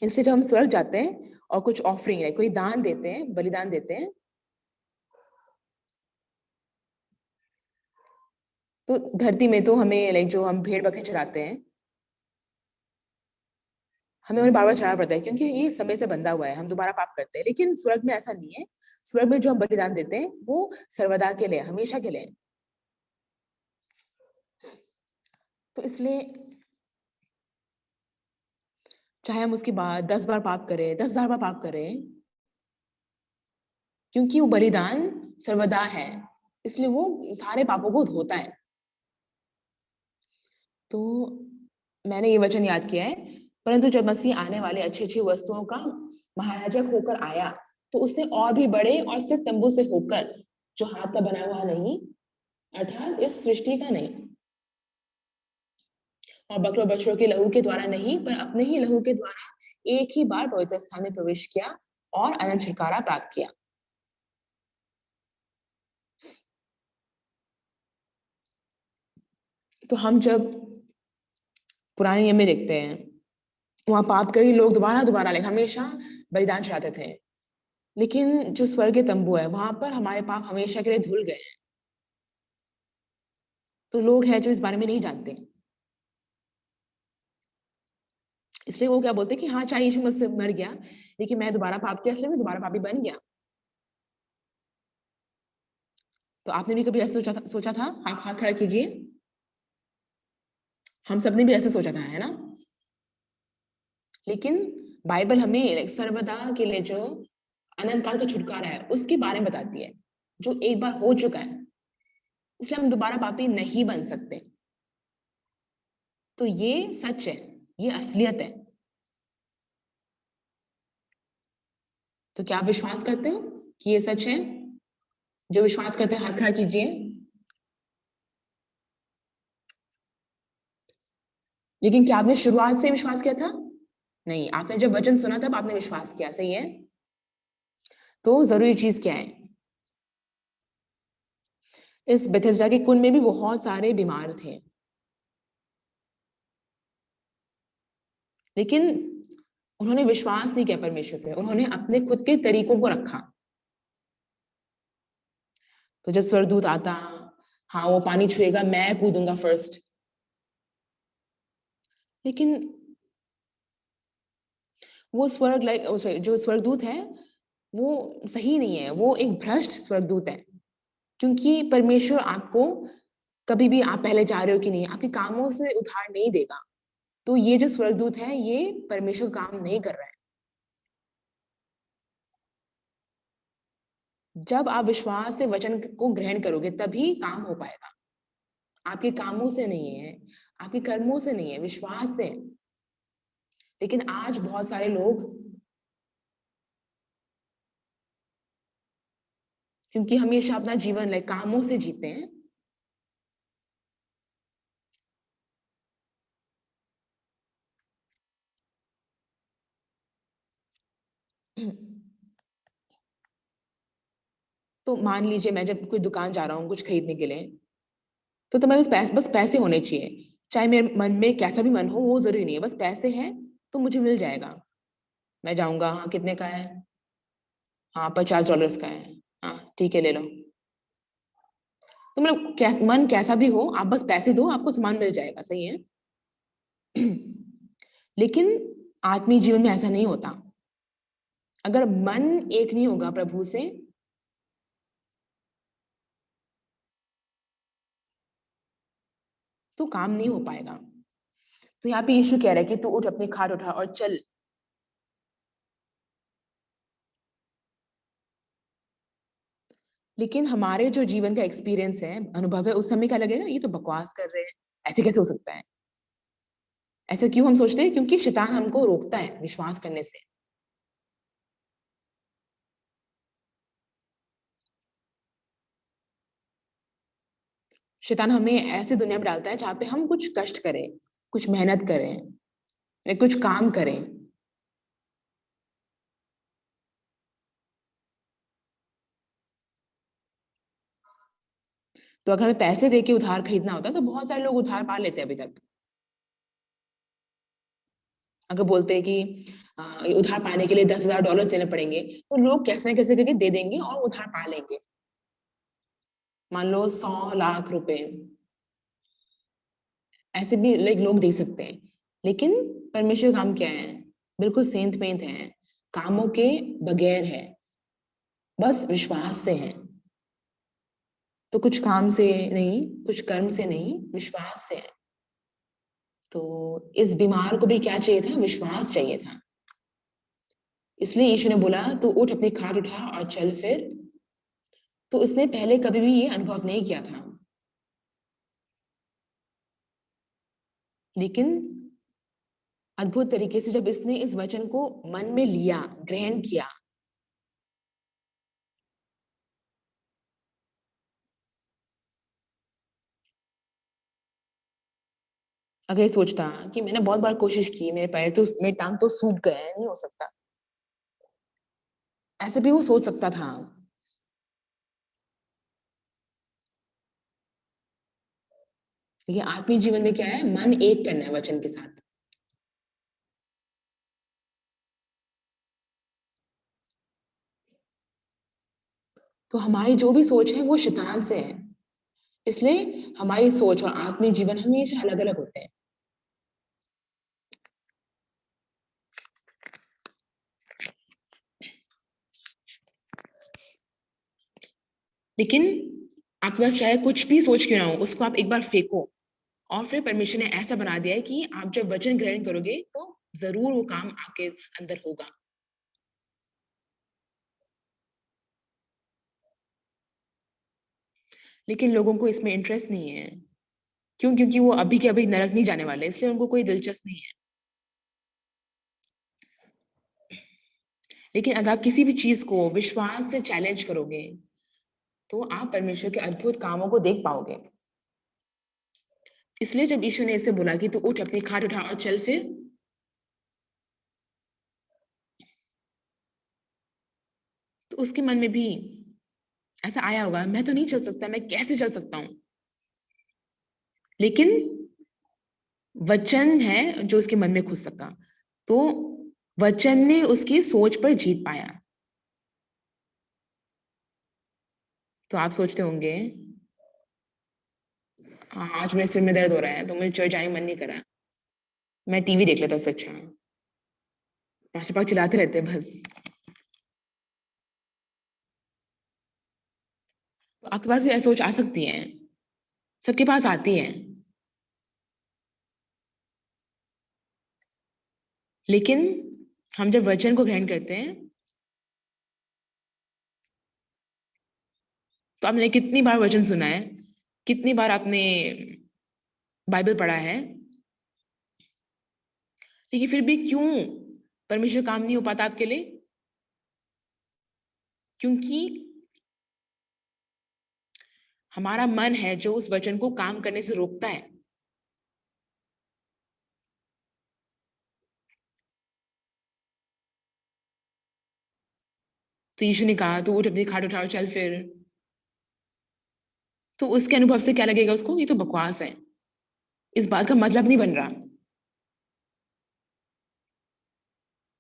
इसलिए जब हम स्वर्ग जाते हैं और कुछ ऑफरिंग है, कोई दान देते हैं, बलिदान देते हैं, तो धरती में तो हमें लाइक जो हम भेड़ बकरी चढ़ाते हैं, हमें उन्हें बार बार चढ़ाना पड़ता है क्योंकि ये समय से बंधा हुआ है, हम दोबारा पाप करते हैं। लेकिन स्वर्ग में ऐसा नहीं है। स्वर्ग में जो हम बलिदान देते हैं वो सर्वदा के लिए, हमेशा के लिए। तो इसलिए चाहे हम उसके बाद 10 बार पाप करें, 10,000 बार पाप करें, क्योंकि वो बलिदान सर्वदा है, इसलिए वो सारे पापों को धोता है। तो मैंने ये वचन याद किया है, परंतु जब मसीह आने वाले अच्छी अच्छी वस्तुओं का महायाजक होकर आया तो उसने और भी बड़े और सिद्ध तंबू से होकर, जो हाथ का बना हुआ नहीं अर्थात इस सृष्टि का नहीं, और बकरों बछड़ों के लहू के द्वारा नहीं पर अपने ही लहू के द्वारा एक ही बार पवित्र स्थान में प्रवेश किया और अनंत छुटकारा प्राप्त किया। तो हम जब पुराने नियम में देखते हैं, वहां पाप कर ही लोग दोबारा दोबारा लाइक हमेशा बलिदान चढ़ाते थे। लेकिन जो स्वर्गीय तंबू है वहां पर हमारे पाप हमेशा के लिए धुल गए हैं। तो लोग हैं जो इस बारे में नहीं जानते, इसलिए वो क्या बोलते हैं कि हाँ चाहे यीशु मुझसे मर गया लेकिन मैं दोबारा पाप किया, इसलिए मैं दोबारा पापी बन गया। तो आपने भी कभी ऐसे सोचा था? आप हाथ खड़ा कीजिए। हम सबने भी ऐसे सोचा था, है ना? लेकिन बाइबल हमें सर्वदा के लिए जो अनंत काल का छुटकारा है उसके बारे में बताती है, जो एक बार हो चुका है, इसलिए हम दोबारा पापी नहीं बन सकते। तो ये सच है, ये असलियत है। तो क्या आप विश्वास करते हो कि ये सच है? जो विश्वास करते हैं हाथ खड़ा कीजिए। लेकिन क्या आपने शुरुआत से विश्वास किया था? नहीं, आपने जब वचन सुना तब आपने विश्वास किया, सही है? तो जरूरी चीज क्या है? इस बेथेस्दा के कुंड में भी बहुत सारे बीमार थे, लेकिन उन्होंने विश्वास नहीं किया परमेश्वर पे, उन्होंने अपने खुद के तरीकों को रखा। तो जब स्वर्गदूत आता, हाँ वो पानी छुएगा, मैं कूदूंगा फर्स्ट। लेकिन वो स्वर्ग लाइक जो स्वर्गदूत है वो सही नहीं है, वो एक भ्रष्ट स्वर्गदूत है। क्योंकि परमेश्वर आपको कभी भी, आप पहले जा रहे हो कि नहीं, आपके कामों से उधार नहीं देगा। तो ये जो स्वर्गदूत है ये परमेश्वर काम नहीं कर रहा है। जब आप विश्वास से वचन को ग्रहण करोगे तभी काम हो पाएगा। आपके कामों से नहीं है, आपके कर्मों से नहीं है, विश्वास से। लेकिन आज बहुत सारे लोग, क्योंकि हमेशा अपना जीवन लाइक कामों से जीते हैं। तो मान लीजिए मैं जब कोई दुकान जा रहा हूँ कुछ खरीदने के लिए, तो तुम्हारे पास बस पैसे होने चाहिए। चाहे मेरे मन में कैसा भी मन हो, वो जरूरी नहीं है, बस पैसे हैं तो मुझे मिल जाएगा। मैं जाऊंगा, हाँ कितने का है? हाँ $50 का है। हाँ ठीक है, ले लो। तो मतलब मन कैसा भी हो, आप बस पैसे दो, आपको सामान मिल जाएगा, सही है? लेकिन आत्मीय जीवन में ऐसा नहीं होता। अगर मन एक नहीं होगा प्रभु से, तो काम नहीं हो पाएगा। तो यहाँ पे यीशु कह रहा है कि तू उठ, अपनी खाट उठा और चल। लेकिन हमारे जो जीवन का एक्सपीरियंस है, अनुभव है, उस समय क्या लगेगा, ये तो बकवास कर रहे हैं, ऐसे कैसे हो सकता है? ऐसा क्यों हम सोचते हैं? क्योंकि शैतान हमको रोकता है विश्वास करने से। शैतान हमें ऐसी दुनिया में डालता है जहाँ पे हम कुछ कष्ट करें, कुछ मेहनत करें, या कुछ काम करें। तो अगर हमें पैसे दे के उधार खरीदना होता तो बहुत सारे लोग उधार पा लेते हैं अभी तक। अगर बोलते हैं कि ये उधार पाने के लिए $10,000 देने पड़ेंगे, तो लोग कैसे न कैसे करके दे देंगे और उधार पा लेंगे। मान लो 100 लाख रुपए, ऐसे भी लाइक लोग दे सकते हैं। लेकिन परमेश्वर का काम क्या है? बिल्कुल सेंत पेंत है, कामों के बगैर है, बस विश्वास से है। तो कुछ काम से नहीं, कुछ कर्म से नहीं, विश्वास से है। तो इस बीमार को भी क्या चाहिए था? विश्वास चाहिए था। इसलिए यीशु ने बोला तू उठ, अपनी खाट उठा और चल फिर। तो उसने पहले कभी भी ये अनुभव नहीं किया था। लेकिन अद्भुत तरीके से जब इसने इस वचन को मन में लिया, ग्रहण किया, अगर ये सोचता कि मैंने बहुत बार कोशिश की, मेरे टांग तो सूख गए हैं, नहीं हो सकता, ऐसे भी वो सोच सकता था। लेकिन आत्मिक जीवन में क्या है? मन एक करना है वचन के साथ। तो हमारी जो भी सोच है वो शैतान से है। इसलिए हमारी सोच और आत्मिक जीवन हमेशा अलग अलग होते हैं। लेकिन आपके पास चाहे कुछ भी सोच क्यों ना हो, उसको आप एक बार फेंको। और फिर परमेश्वर ने ऐसा बना दिया है कि आप जब वचन ग्रहण करोगे तो ज़रूर वो काम आपके अंदर होगा। लेकिन लोगों को इसमें इंटरेस्ट नहीं है। क्यों? क्योंकि वो अभी के अभी नरक नहीं जाने वाले, इसलिए उनको कोई दिलचस्प नहीं है। लेकिन अगर आप किसी भी चीज़ को विश्वास से चैलेंज करोगे, तो आप परमेश्वर के अद्भुत कामों को देख पाओगे। इसलिए जब यीशु ने इसे बोला कि तू उठ, अपनी खाट उठा और चल फिर, तो उसके मन में भी ऐसा आया होगा, मैं तो नहीं चल सकता, मैं कैसे चल सकता हूँ? लेकिन वचन है जो उसके मन में घुस सका। तो वचन ने उसकी सोच पर जीत पाया। तो आप सोचते होंगे, हाँ, आज मेरे सिर में दर्द हो रहा है, तो मुझे चर्च जाने का मन नहीं कर रहा। मैं टीवी देख लेता हूँ उससे अच्छा। पास्टर पाक चिल्लाते रहते हैं बस। तो आपके पास भी ऐसी सोच आ सकती है, सबके पास आती है। लेकिन हम जब वचन को ग्रहण करते हैं, तो आपने कितनी बार वचन सुना है? कितनी बार आपने बाइबल पढ़ा है? लेकिन फिर भी क्यों परमेश्वर काम नहीं हो पाता आपके लिए? क्योंकि हमारा मन है जो उस वचन को काम करने से रोकता है। तो यीशु ने कहा, "तू उठ, अपनी खाट उठा और चल फिर।" तो उसके अनुभव से क्या लगेगा उसको? ये तो बकवास है। इस बात का मतलब नहीं बन रहा।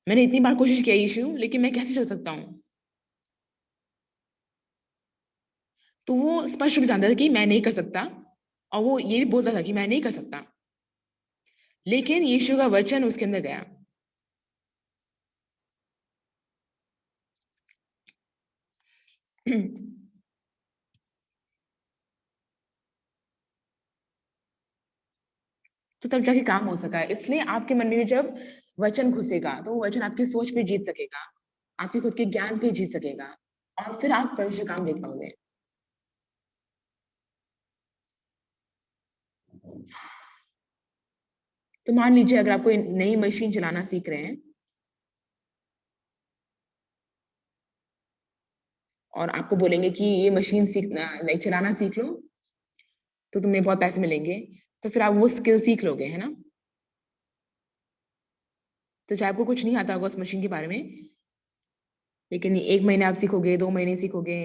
मैंने इतनी बार कोशिश किया यीशु, लेकिन मैं कैसे चल सकता हूँ? तो वो स्पष्ट रूप से जानता था कि मैं नहीं कर सकता, और वो ये भी बोलता था कि मैं नहीं कर सकता। लेकिन यीशु का वचन उसके अंदर गया। तो तब जाके काम हो सका है। इसलिए आपके मन में भी जब वचन घुसेगा, तो वो वचन आपकी सोच पे जीत सकेगा, आपके खुद के ज्ञान पे जीत सकेगा, और फिर आप परमेश्वर काम देख पाओगे। तो मान लीजिए अगर आप कोई नई मशीन चलाना सीख रहे हैं, और आपको बोलेंगे कि ये मशीन सीखना नहीं, चलाना सीख लो, तो तुम्हें बहुत पैसे मिलेंगे। तो फिर आप वो स्किल सीख लोगे, है ना? तो चाहे आपको कुछ नहीं आता होगा उस मशीन के बारे में, लेकिन 1 महीने आप सीखोगे, 2 महीने सीखोगे,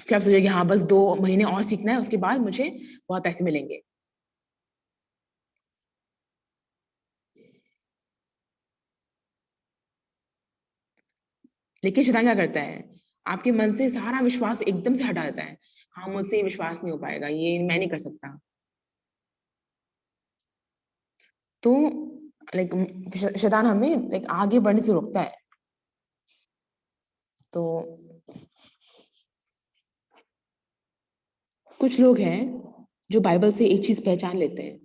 फिर आप सोचोगे हाँ, बस 2 महीने और सीखना है, उसके बाद मुझे बहुत पैसे मिलेंगे। लेकिन शैतान क्या करता है? आपके मन से सारा विश्वास एकदम से हटा देता है। हाँ, मुझसे ये विश्वास नहीं हो पाएगा, ये मैं नहीं कर सकता। तो लाइक शैतान हमें लाइक आगे बढ़ने से रोकता है। तो कुछ लोग हैं जो बाइबल से एक चीज़ पहचान लेते हैं।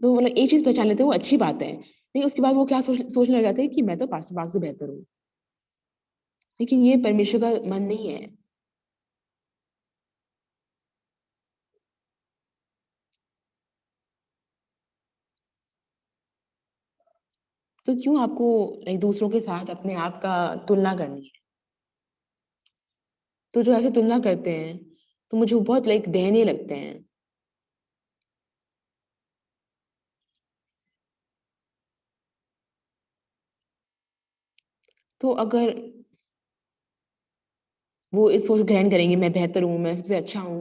तो मतलब एक चीज़ पहचान लेते हैं, वो अच्छी बात है। लेकिन उसके बाद वो क्या सोचने लग जाते हैं कि मैं तो पास्टर मार्क से बेहतर हूँ। लेकिन ये परमेश्वर का मन नहीं है। तो क्यों आपको लाइक दूसरों के साथ अपने आप का तुलना करनी है? तो जो ऐसे तुलना करते हैं, तो मुझे वो बहुत लाइक दयनीय लगते हैं। तो अगर वो इस सोच ग्रहण करेंगे, मैं बेहतर हूँ, मैं सबसे अच्छा हूँ,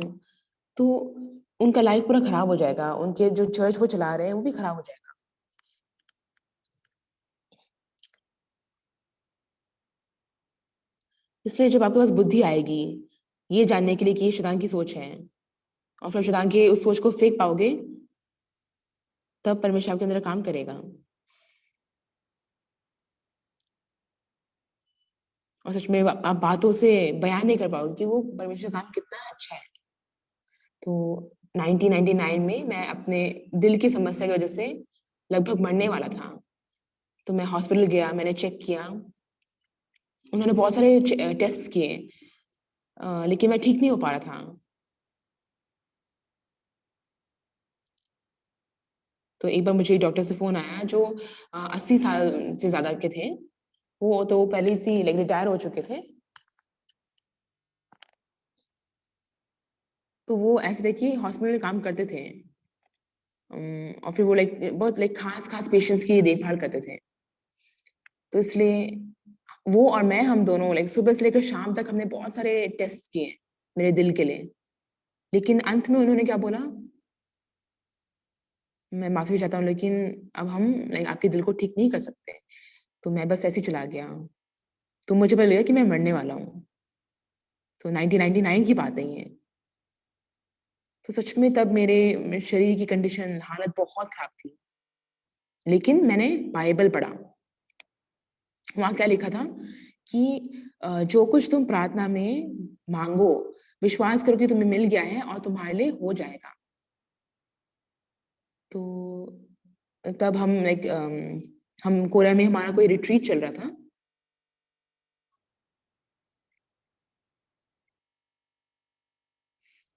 तो उनका लाइफ पूरा खराब हो जाएगा। उनके जो चर्च वो चला रहे हैं, वो भी खराब हो जाएगा। इसलिए जब आपके पास बुद्धि आएगी, ये जानने के लिए कि ये शैतान की सोच है, और फिर शैतान की उस सोच को फेंक पाओगे, तब परमेश्वर आपके अंदर काम करेगा। और सच में आप बातों से बयान नहीं कर पाओगे कि वो परमेश्वर का काम कितना अच्छा है। तो 1999 में मैं अपने दिल की समस्या की वजह से लगभग मरने वाला था। तो मैं हॉस्पिटल गया, मैंने चेक किया, उन्होंने बहुत सारे टेस्ट्स किए, लेकिन मैं ठीक नहीं हो पा रहा था। तो एक बार मुझे डॉक्टर से फ़ोन आया जो 80 साल से ज़्यादा के थे। वो तो पहले से ही लाइक रिटायर हो चुके थे। तो वो ऐसे थे कि हॉस्पिटल में काम करते थे। और फिर वो लाइक बहुत लाइक ख़ास-ख़ास पेशेंट्स की देखभाल करते थे। तो इसलिए वो और मैं हम दोनों लाइक सुबह से लेकर शाम तक हमने बहुत सारे टेस्ट किए मेरे दिल के लिए। लेकिन अंत में उन्होंने क्या बोला, मैं माफ़ी चाहता हूँ लेकिन अब हम लाइक आपके दिल को ठीक नहीं कर सकते। तो मैं बस ऐसे ही चला गया। तो मुझे पता लगा कि मैं मरने वाला हूँ। तो 1999 की बात है ये। तो सच में तब मेरे शरीर की कंडीशन हालत बहुत ख़राब थी। लेकिन मैंने बाइबल पढ़ा। वहाँ क्या लिखा था कि जो कुछ तुम प्रार्थना में माँगो, विश्वास करो कि तुम्हें मिल गया है और तुम्हारे लिए हो जाएगा। तो तब हम लाइक हम कोरिया में हमारा कोई रिट्रीट चल रहा था।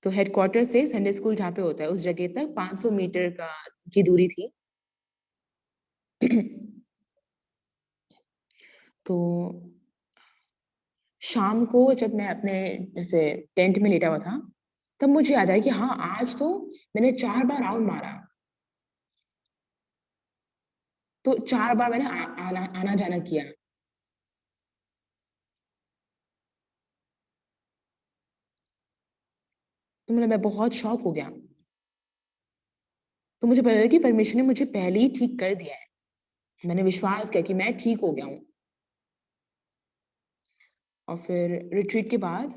तो हेडक्वार्टर से संडे स्कूल जहाँ पे होता है, उस जगह तक 500 मीटर की दूरी थी। तो शाम को जब मैं अपने जैसे टेंट में लेटा हुआ था, तब मुझे याद आया कि हाँ, आज तो मैंने 4 बार राउंड मारा। तो 4 बार मैंने आना-जाना किया। तो मतलब मैं बहुत शॉक हो गया। तो मुझे पता लगा कि परमेश्वर ने मुझे पहले ही ठीक कर दिया है। मैंने विश्वास किया कि मैं ठीक हो गया हूँ। और फिर रिट्रीट के बाद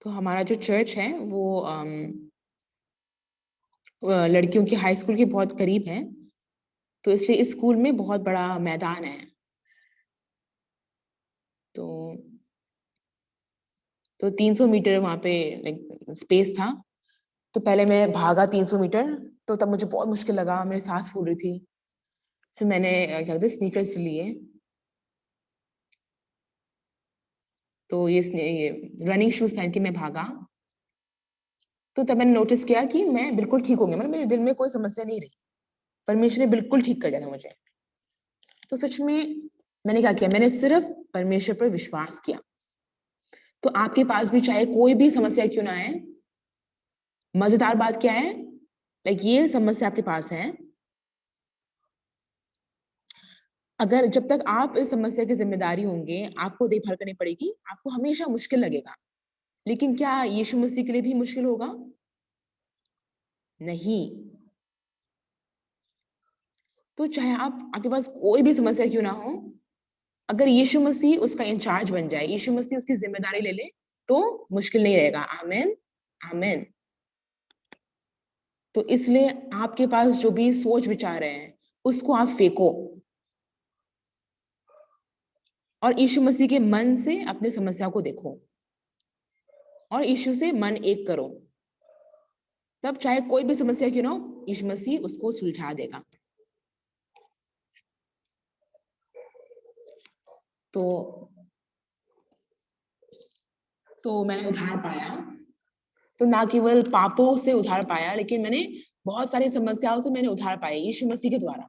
तो हमारा जो चर्च है वो लड़कियों की हाई स्कूल के बहुत करीब है। तो इसलिए इस स्कूल में बहुत बड़ा मैदान है। तो 300 मीटर वहाँ पे लाइक स्पेस था। तो पहले मैं भागा 300 मीटर, तो तब मुझे बहुत मुश्किल लगा, मेरी साँस फूल रही थी। फिर मैंने क्या कहते हैं स्नीकर्स लिए, तो ये रनिंग शूज़ पहन के मैं भागा। तो तब मैंने नोटिस किया कि मैं बिल्कुल ठीक हो गया, मतलब मेरे दिल में कोई समस्या नहीं रही। परमेश्वर ने बिल्कुल ठीक कर दिया था मुझे। तो सच में मैंने क्या किया, मैंने सिर्फ़ परमेश्वर पर विश्वास किया। तो आपके पास भी चाहे कोई भी समस्या क्यों ना आए, मज़ेदार बात क्या है, लाइक ये समस्या आपके पास है, अगर जब तक आप इस समस्या की ज़िम्मेदारी होंगे, आपको देखभाल करनी पड़ेगी, आपको हमेशा मुश्किल लगेगा। लेकिन क्या यीशु मसीह के लिए भी मुश्किल होगा? नहीं। तो चाहे आपके पास कोई भी समस्या क्यों ना हो, अगर यीशु मसीह उसका इंचार्ज बन जाए, यीशु मसीह उसकी ज़िम्मेदारी ले ले, तो मुश्किल नहीं रहेगा। आमीन, आमीन। तो इसलिए आपके पास जो भी सोच-विचार हैं, उसको आप फेंको और यीशु मसीह के मन से अपनी समस्या को देखो और यीशु से मन एक करो। तब चाहे कोई भी समस्या क्यों ना हो, यीशु मसीह उसको सुलझा देगा। तो मैंने उधार पाया। तो ना केवल पापों से उधार पाया, लेकिन मैंने बहुत सारी समस्याओं से मैंने उधार पाया यीशु मसीह के द्वारा।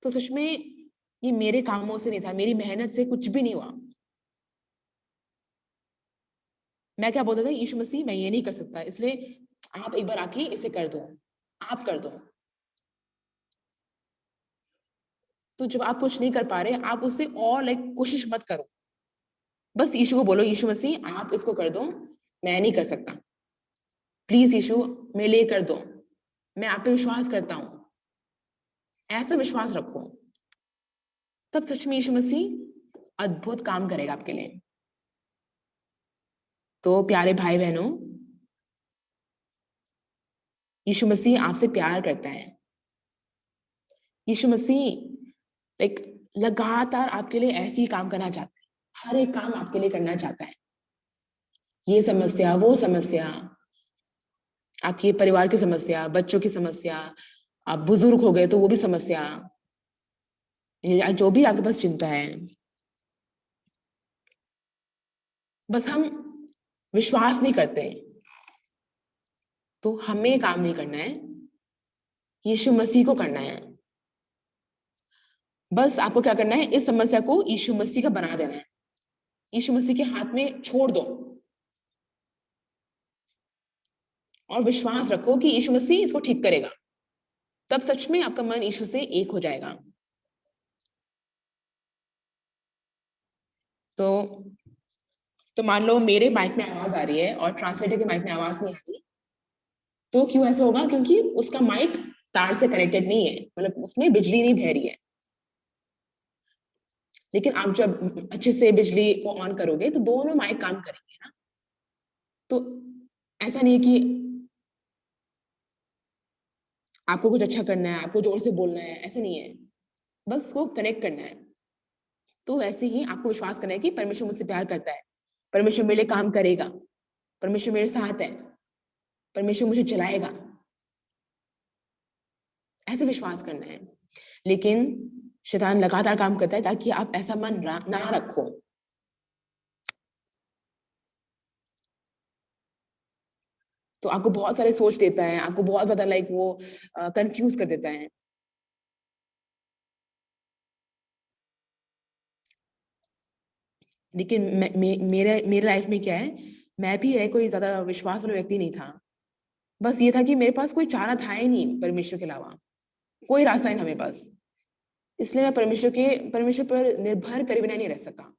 तो सच में ये मेरे कामों से नहीं था, मेरी मेहनत से कुछ भी नहीं हुआ। मैं क्या बोलता था, यीशु मसीह मैं ये नहीं कर सकता, इसलिए आप एक बार आके इसे कर दो, आप कर दो। तो जब आप कुछ नहीं कर पा रहे, आप उससे और लाइक कोशिश मत करो। बस यीशु को बोलो, यीशु मसीह आप इसको कर दो, मैं नहीं कर सकता। प्लीज़ यीशु मेरे लिए कर दो। मैं आप पे विश्वास करता हूँ। ऐसा विश्वास रखो। तब सच में यीशु मसीह अद्भुत काम करेगा आपके लिए। तो प्यारे भाई-बहनों, यीशु मसीह आपसे प्यार करता है। यीशु मसीह लाइक लगातार आपके लिए ऐसे ही काम करना चाहता है। हर एक काम आपके लिए करना चाहता है। ये समस्या, वो समस्या, आपके परिवार की समस्या, बच्चों की समस्या, आप बुजुर्ग हो गए तो वो भी समस्या, या जो भी आपके पास चिंता है, बस हम विश्वास नहीं करते। तो हमें काम नहीं करना है, यीशु मसीह को करना है। बस आपको क्या करना है, इस समस्या को यीशु मसीह का बना देना है, यीशु मसीह के हाथ में छोड़ दो और विश्वास रखो कि यीशु मसीह इसको ठीक करेगा। तब सच में आपका मन यीशु से एक हो जाएगा। तो मान लो मेरे माइक में आवाज आ रही है और ट्रांसलेटर के माइक में आवाज नहीं आ रही, तो क्यों ऐसा होगा? क्योंकि उसका माइक तार से कनेक्टेड नहीं है, मतलब उसमें बिजली नहीं बह रही है। लेकिन आप जब अच्छे से बिजली को ऑन करोगे तो दोनों माइक काम करेंगे ना। तो ऐसा नहीं है कि आपको कुछ अच्छा करना है, आपको जोर से बोलना है, ऐसा नहीं है। बस उसको कनेक्ट करना है। तो वैसे ही आपको विश्वास करना है कि परमेश्वर मुझसे प्यार करता है, परमेश्वर मेरे लिए काम करेगा, परमेश्वर मेरे साथ है, परमेश्वर मुझे चलाएगा, ऐसे विश्वास करना है। लेकिन शैतान लगातार काम करता है ताकि आप ऐसा मन ना रखो। तो आपको बहुत सारे सोच देता है, आपको बहुत ज्यादा लाइक वो कंफ्यूज कर देता है। लेकिन मेरे मेरे लाइफ में क्या है, मैं भी कोई ज्यादा विश्वास वाला व्यक्ति नहीं था। बस ये था कि मेरे पास कोई चारा था ही नहीं परमेश्वर के अलावा, कोई रास्ता नहीं था मेरे पास। इसलिए मैं परमेश्वर पर निर्भर करे बिना नहीं रह सका।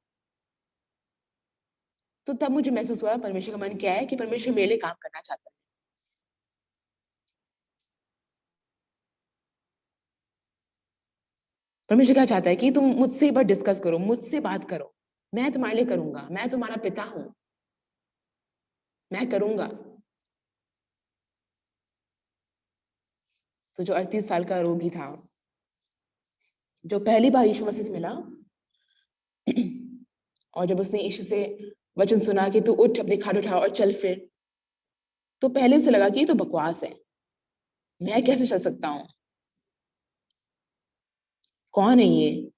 तो तब मुझे महसूस हुआ परमेश्वर का मन क्या है, कि परमेश्वर मेरे लिए काम करना चाहता है। परमेश्वर क्या चाहता है कि तुम मुझसे एक बार डिस्कस करो, मुझसे बात करो। मैं तुम्हारे लिए करूंगा, मैं तुम्हारा पिता हूं, मैं करूंगा। तो जो 38 साल का रोगी था, जो पहली बार यीशु मसीह से मिला और जब उसने यीशु से वचन सुना कि तू उठ, अपनी खाट उठा और चल फिर, तो पहले उसे लगा कि ये तो बकवास है, मैं कैसे चल सकता हूँ, कौन है ये,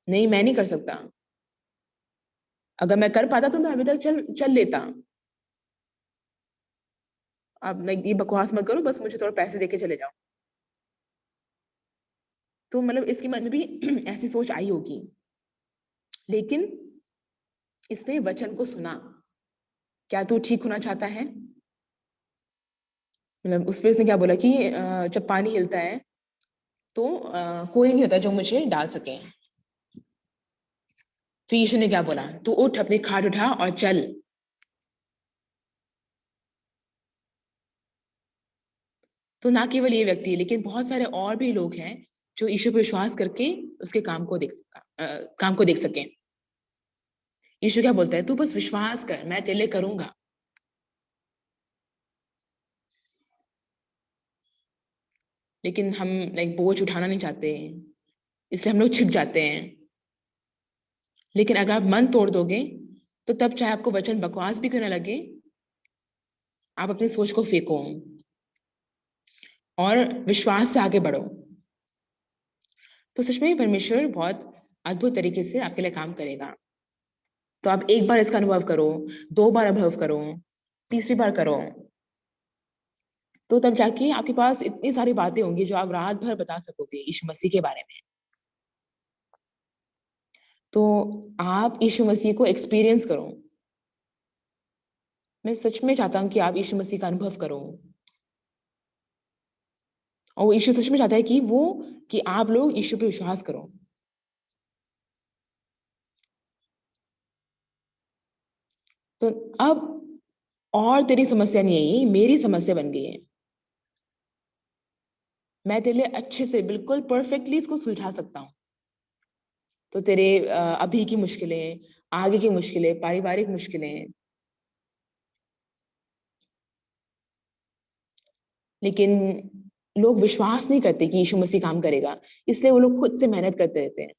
नहीं मैं नहीं कर सकता। अगर मैं कर पाता तो मैं अभी तक चल चल लेता। अब नहीं, ये बकवास मत करो, बस मुझे थोड़ा पैसे देके चले जाओ। तो मतलब इसके मन में भी ऐसी सोच आई होगी। लेकिन इसने वचन को सुना। क्या तू ठीक होना चाहता है? मतलब उस पे उसने क्या बोला कि जब पानी हिलता है तो कोई नहीं होता जो मुझे डाल सके। फिर यीशु ने क्या बोला, तू उठ, अपनी खाट उठा और चल। तो ना केवल ये व्यक्ति, लेकिन बहुत सारे और भी लोग हैं जो यीशु पर विश्वास करके उसके काम को देख सके। यीशु क्या बोलता है, तू बस विश्वास कर, मैं तेरे लिए करूंगा। लेकिन हम लाइक बोझ उठाना नहीं चाहते, इसलिए हम लोग छिप जाते हैं। लेकिन अगर आप मन तोड़ दोगे, तो तब चाहे आपको वचन बकवास भी क्यों ना लगे, आप अपनी सोच को फेंको और विश्वास से आगे बढ़ो। तो सच में परमेश्वर बहुत अद्भुत तरीके से आपके लिए काम करेगा। तो आप एक बार इसका अनुभव करो, दो बार अनुभव करो, तीसरी बार करो। तो तब जाके आपके पास इतनी सारी बातें होंगी जो आप रात भर बता सकोगे यीशु मसीह के बारे में। तो आप यीशु मसीह को एक्सपीरियंस करो। मैं सच में चाहता हूँ कि आप यीशु मसीह का अनुभव करो। और वो यीशु सच में चाहता है कि आप लोग यीशु पे विश्वास करो। तो अब और तेरी समस्या नहीं है, ये मेरी समस्या बन गई है। मैं तेरे लिए अच्छे से बिल्कुल परफेक्टली इसको सुलझा सकता हूँ। तो तेरे अभी की मुश्किलें, आगे की मुश्किलें, पारिवारिक मुश्किलें, लेकिन लोग विश्वास नहीं करते कि यीशु मसीह काम करेगा, इसलिए वो लोग खुद से मेहनत करते रहते हैं।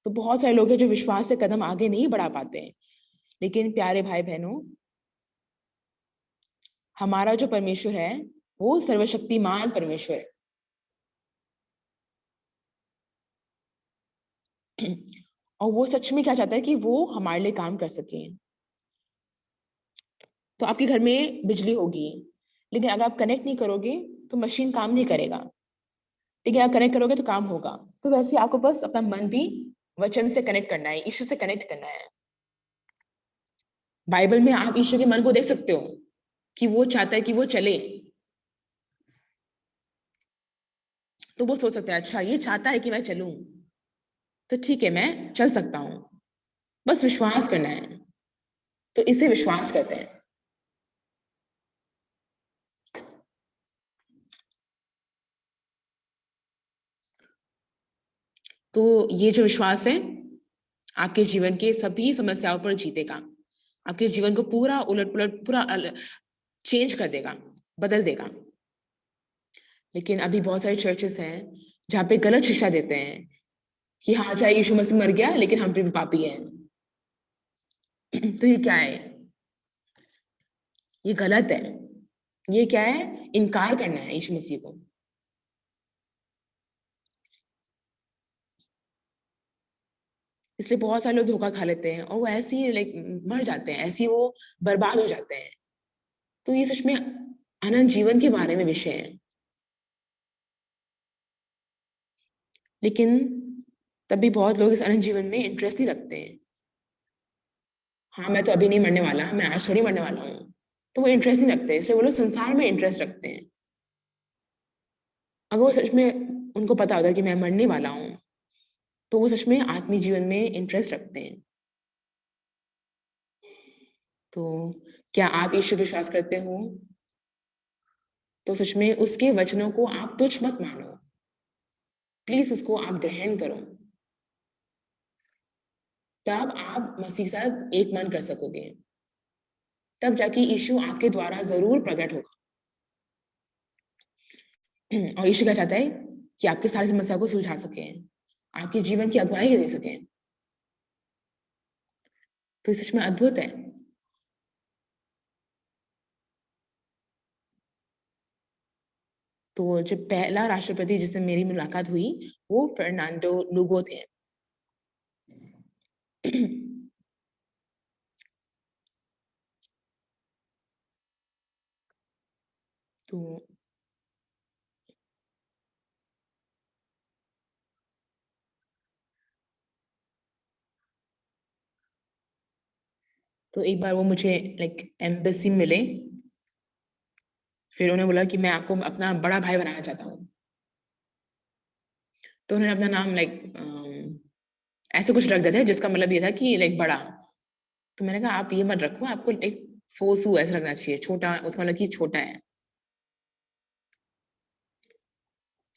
तो बहुत सारे लोग हैं जो विश्वास से कदम आगे नहीं बढ़ा पाते हैं। लेकिन प्यारे भाई बहनों, हमारा जो परमेश्वर है वो सर्वशक्तिमान परमेश्वर है। और वो सच में क्या चाहता है कि वो हमारे लिए काम कर सके। तो आपके घर में बिजली होगी, लेकिन अगर आप कनेक्ट नहीं करोगे तो मशीन काम नहीं करेगा। लेकिन आप कनेक्ट करोगे तो काम होगा। तो वैसे ही आपको बस अपना मन भी वचन से कनेक्ट करना है, ईश्वर से कनेक्ट करना है। बाइबल में आप ईश्वर के मन को देख सकते हो कि वो चाहता है कि वो चले। तो वो सोच सकते हैं, अच्छा ये चाहता है कि मैं चलूं, तो ठीक है मैं चल सकता हूँ। बस विश्वास करना है। तो इसे विश्वास करते हैं। तो ये जो विश्वास है आपके जीवन के सभी समस्याओं पर जीतेगा। आपके जीवन को पूरा उलट पुलट पूरा चेंज कर देगा, बदल देगा। लेकिन अभी बहुत सारे चर्चेस हैं जहाँ पे गलत शिक्षा देते हैं कि हाँ चाहे यीशु मसीह मर गया लेकिन हम फिर भी पापी हैं। तो ये क्या है? ये गलत है। ये क्या है? इनकार करना है यीशु मसीह को। इसलिए बहुत सारे लोग धोखा खा लेते हैं और वो ऐसे ही लाइक मर जाते हैं, ऐसे ही वो बर्बाद हो जाते हैं। तो ये सच में अनंत जीवन के बारे में विषय है। लेकिन तभी बहुत लोग इस अनंत जीवन में इंटरेस्ट नहीं रखते हैं। हाँ मैं तो अभी नहीं मरने वाला, मैं आज थोड़ी मरने वाला हूँ। तो वो इंटरेस्ट नहीं रखते, इसलिए वो लोग संसार में इंटरेस्ट रखते हैं। अगर वो सच में उनको पता होता है कि मैं मरने वाला हूँ, तो वो सच में आत्मिक जीवन में इंटरेस्ट रखते हैं। तो क्या आप ईश्वर पे विश्वास करते हो? तो सच में उसके वचनों को आप तुच्छ मत मानो। प्लीज उसको आप ग्रहण करो। तब आप मसीह के साथ एक मन कर सकोगे। तब जाके यीशु आपके द्वारा जरूर प्रकट होगा। और यीशु क्या चाहता है कि आपके सारी समस्या को सुलझा सके, आपके जीवन की अगुवाई दे सके। तो ये सच में अद्भुत है। तो जो पहला राष्ट्रपति जिससे मेरी मुलाकात हुई वो फर्नांडो लुगो थे। तो तो एक बार वो मुझे लाइक एम्बेसी मिले। फिर उन्होंने बोला कि मैं आपको अपना बड़ा भाई बनाना चाहता हूँ। तो उन्होंने अपना नाम लाइक ऐसे कुछ रख दिया था जिसका मतलब ये था कि लाइक बड़ा। तो मैंने कहा आप ये मत रखो, आपको लाइक सोसू ऐसा रखना चाहिए, छोटा, उसका मतलब कि छोटा है।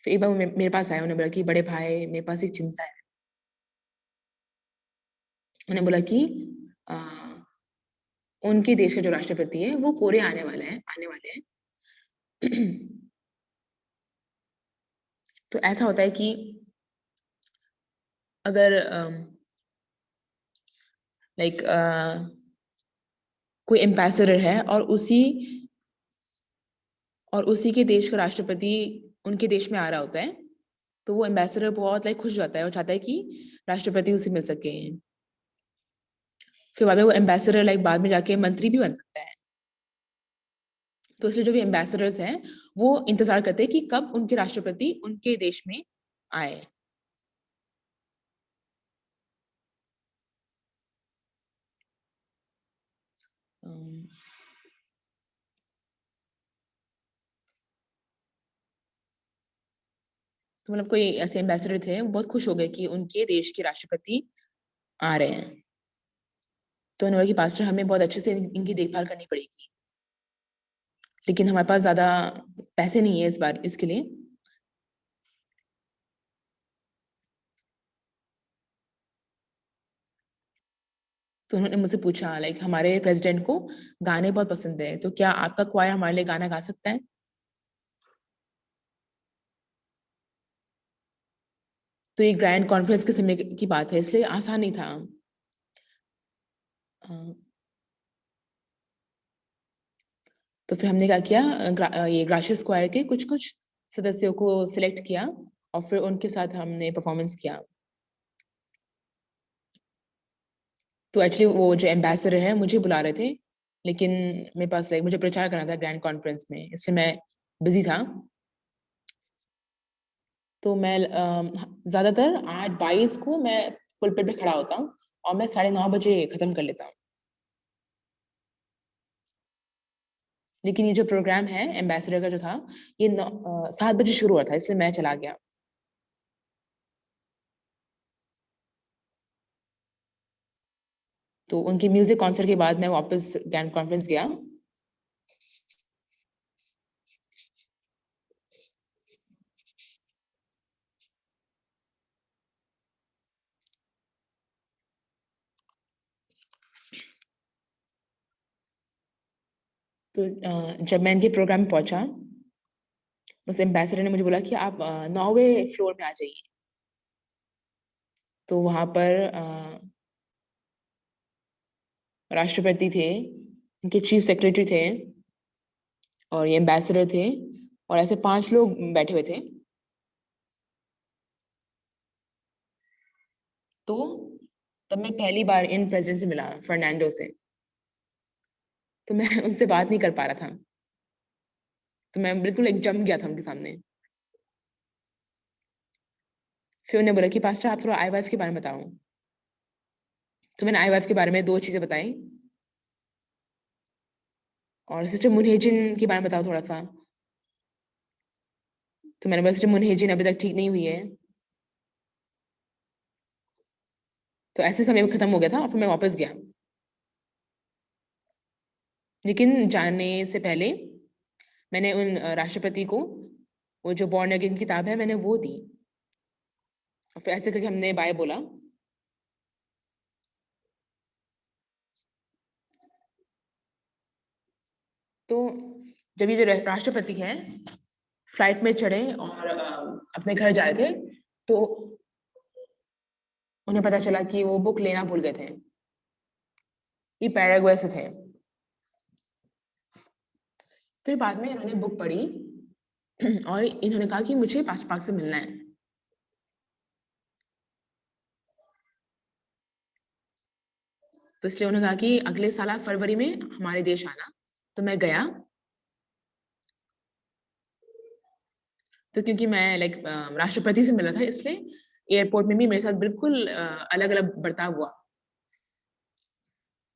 फिर एक बार वो मेरे पास आया, उन्होंने बोला कि बड़े भाई मेरे पास एक चिंता है। उन्होंने बोला कि अ, उनके देश के जो राष्ट्रपति है वो कोरिया आने वाले हैं। तो ऐसा होता है कि अगर लाइक कोई एम्बेसडर है और उसी के देश का राष्ट्रपति उनके देश में आ रहा होता है, तो वो एम्बेसडर बहुत लाइक खुश हो जाता है और चाहता है कि राष्ट्रपति उसे मिल सके। फिर बाद में वो एम्बेसडर लाइक बाद में जाके मंत्री भी बन सकता है। तो इसलिए जो भी एम्बेसडर्स हैं वो इंतजार करते हैं कि कब उनके राष्ट्रपति उनके देश में आए। अम, तो मतलब कोई ऐसे एम्बेसडर थे, वो बहुत खुश हो गए कि उनके देश के राष्ट्रपति आ रहे हैं। तो उन्होंने बोला कि पास्टर हमें बहुत अच्छे से इनकी देखभाल करनी पड़ेगी, लेकिन हमारे पास ज्यादा पैसे नहीं है इस बार इसके लिए। तो उन्होंने मुझसे पूछा लाइक हमारे प्रेसिडेंट को गाने बहुत पसंद है, तो क्या आपका क्वायर हमारे लिए गाना गा सकता है? तो ये ग्रैंड कॉन्फ्रेंस के समय की बात है, इसलिए आसान नहीं था। अ, तो फिर हमने क्या किया, ये ग्राशियस स्क्वायर के कुछ-कुछ सदस्यों को सिलेक्ट किया और फिर उनके साथ हमने परफॉर्मेंस किया। तो एक्चुअली वो जो एम्बेसडर हैं मुझे बुला रहे थे, लेकिन मेरे पास लाइक मुझे प्रचार करना था ग्रैंड कॉन्फ्रेंस में, इसलिए मैं बिज़ी था। तो मैं ज़्यादातर 8:22 को मैं पुलपिट पे खड़ा होता हूँ और मैं 9:30 बजे खत्म कर लेता हूँ। लेकिन ये जो प्रोग्राम है एम्बेसडर का जो था, ये 7 बजे शुरू हुआ था, इसलिए मैं चला गया। तो उनके म्यूज़िक कॉन्सर्ट के बाद मैं वापस ग्रैंड कॉन्फ्रेंस गया। तो जब मैं इनके प्रोग्राम में पहुँचा, उस एम्बेसडर ने मुझे बोला कि आप 9वें फ्लोर में आ जाइए। तो वहाँ पर राष्ट्रपति थे, उनके चीफ सेक्रेटरी थे और ये एम्बेसडर थे और ऐसे 5 लोग बैठे हुए थे। तो तब मैं पहली बार इन प्रेज़ेंस से मिला फर्नांडो से, तो मैं उनसे बात नहीं कर पा रहा था। तो मैं बिल्कुल एक जम गया था उनके सामने। फिर उन्होंने बोला कि पास्टर आप थोड़ा आई-वाइफ के बारे में बताओ। तो मैंने आई-वाइफ के बारे में 2 चीज़ें बताई और सिस्टर मुनहेजिन के बारे में बताओ थोड़ा-सा। तो मैंने बोला सिस्टर मुनहेजिन अभी तक ठीक नहीं हुई है। तो ऐसे समय खत्म हो गया था और फिर मैं वापस गया। लेकिन जाने से पहले मैंने उन राष्ट्रपति को वो जो बॉर्न अगेन किताब है मैंने वो दी और फिर ऐसे करके हमने बाय बोला। तो जब ये जो राष्ट्रपति हैं फ्लाइट में चढ़े और अपने घर जा रहे थे, तो उन्हें पता चला कि वो बुक लेना भूल गए थे। ये पैराग्वे से थे। फिर बाद में इन्होंने बुक पढ़ी और इन्होंने कहा कि मुझे पास्टर पार्क से मिलना है। तो इसलिए उन्होंने कहा कि अगले साल आप फरवरी में हमारे देश आना। तो मैं गया। तो क्योंकि मैं लाइक राष्ट्रपति से मिला था इसलिए एयरपोर्ट में भी मेरे साथ बिल्कुल अलग-अलग बर्ताव हुआ।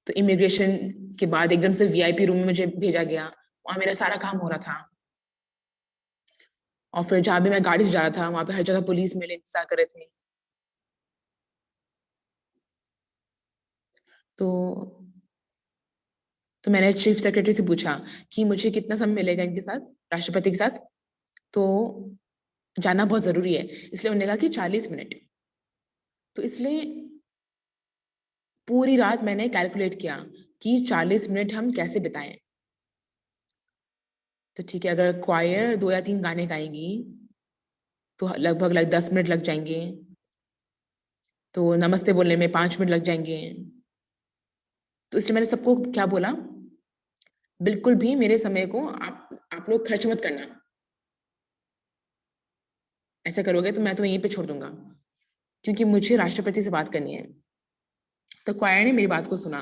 तो इमिग्रेशन के बाद एकदम से वीआईपी रूम में मुझे भेजा गया। वहाँ मेरा सारा काम हो रहा था और फिर जहाँ भी मैं गाड़ी से जा रहा था, वहाँ पे हर जगह पुलिस मेरे इंतज़ार कर रहे थे। तो तो मैंने चीफ सेक्रेटरी से पूछा कि मुझे कितना समय मिलेगा इनके साथ, राष्ट्रपति के साथ? तो जानना बहुत ज़रूरी है। इसलिए उन्होंने कहा कि 40 मिनट। तो इसलिए पूरी रात मैंने कैलकुलेट किया कि 40 मिनट हम कैसे बिताएँ। तो ठीक है, अगर क्वायर 2 या 3 गाने गाएँगी, तो लगभग 10 मिनट लग जाएँगे। तो नमस्ते बोलने में 5 मिनट लग जाएँगे। तो इसलिए मैंने सबको क्या बोला, बिल्कुल भी मेरे समय को आप लोग खर्च मत करना। ऐसा करोगे तो मैं तुम्हें यहीं पे छोड़ दूँगा, क्योंकि मुझे राष्ट्रपति से बात करनी है। तो क्वायर ने मेरी बात को सुना।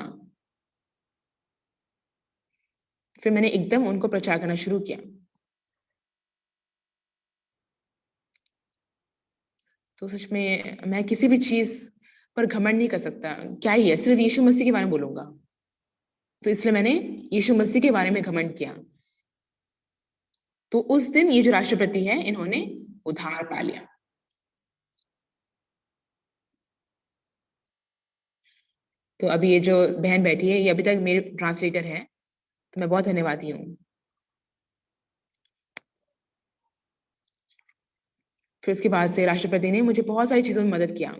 फिर मैंने एकदम उनको प्रचार करना शुरू किया। तो सच में मैं किसी भी चीज़ पर घमंड नहीं कर सकता। क्या ही है, सिर्फ़ यीशु मसीह के बारे में बोलूँगा। तो इसलिए मैंने यीशु मसीह के बारे में घमंड किया। तो उस दिन ये जो राष्ट्रपति हैं, इन्होंने उद्धार पा लिया। तो अभी ये जो बहन बैठी है, ये अभी तक मेरी ट्रांसलेटर हैं, तो मैं बहुत धन्यवादी हूँ। फिर उसके बाद से राष्ट्रपति ने मुझे बहुत सारी चीज़ों में मदद किया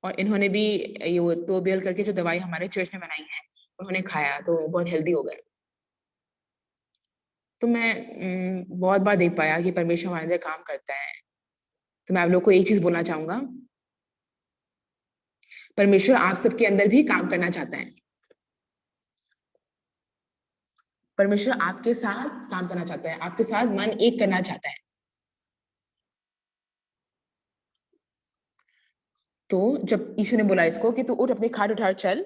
और इन्होंने भी ये वो टोबियल करके जो दवाई हमारे चर्च में बनाई है, उन्होंने खाया, तो बहुत हेल्दी हो गए। तो मैं बहुत बार देख पाया कि परमेश्वर हमारे अंदर काम करता है। तो मैं आप लोग को एक चीज़ बोलना चाहूँगा, परमेश्वर आप सबके अंदर भी काम करना चाहता है। परमेश्वर आपके साथ काम करना चाहता है, आपके साथ मन एक करना चाहता है। तो जब यीशु ने बोला इसको कि तू उठ अपनी खाट उठा चल,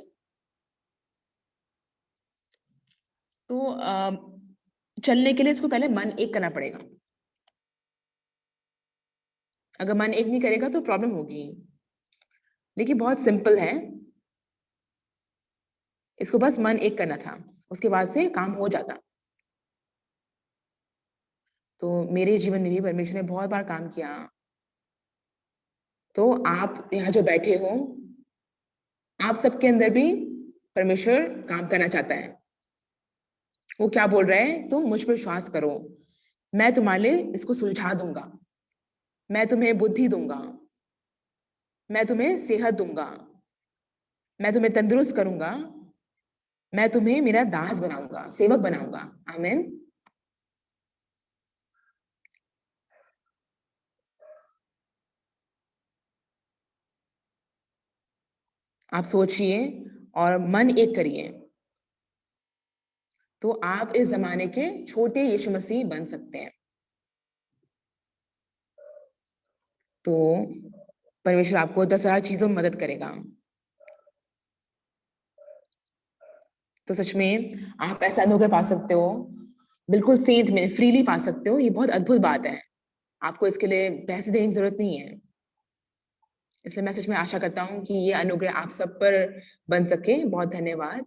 तो चलने के लिए इसको पहले मन एक करना पड़ेगा। अगर मन एक नहीं करेगा तो प्रॉब्लम होगी। लेकिन बहुत सिंपल है, इसको बस मन एक करना था, उसके बाद से काम हो जाता। तो मेरे जीवन में भी परमेश्वर ने बहुत बार काम किया। तो आप यहाँ जो बैठे हो, आप सबके अंदर भी परमेश्वर काम करना चाहता है। वो क्या बोल रहा है? तुम मुझ पर विश्वास करो, मैं तुम्हारे लिए इसको सुलझा दूँगा, मैं तुम्हें बुद्धि दूँगा, मैं तुम्हें सेहत दूँगा, मैं तुम्हें तंदुरुस्त करूँगा, मैं तुम्हें मेरा दास बनाऊँगा, सेवक बनाऊँगा। आमीन। आप सोचिए और मन एक करिए, तो आप इस ज़माने के छोटे यीशु मसीह बन सकते हैं। तो परमेश्वर आपको 10,000 चीज़ों में मदद करेगा। तो सच में आप ऐसा अनुग्रह पा सकते हो, बिल्कुल सेंत में फ्रीली पा सकते हो, ये बहुत अद्भुत बात है। आपको इसके लिए पैसे देने की ज़रूरत नहीं है। इसलिए मैं सच में आशा करता हूँ कि ये अनुग्रह आप सब पर बन सके। बहुत धन्यवाद।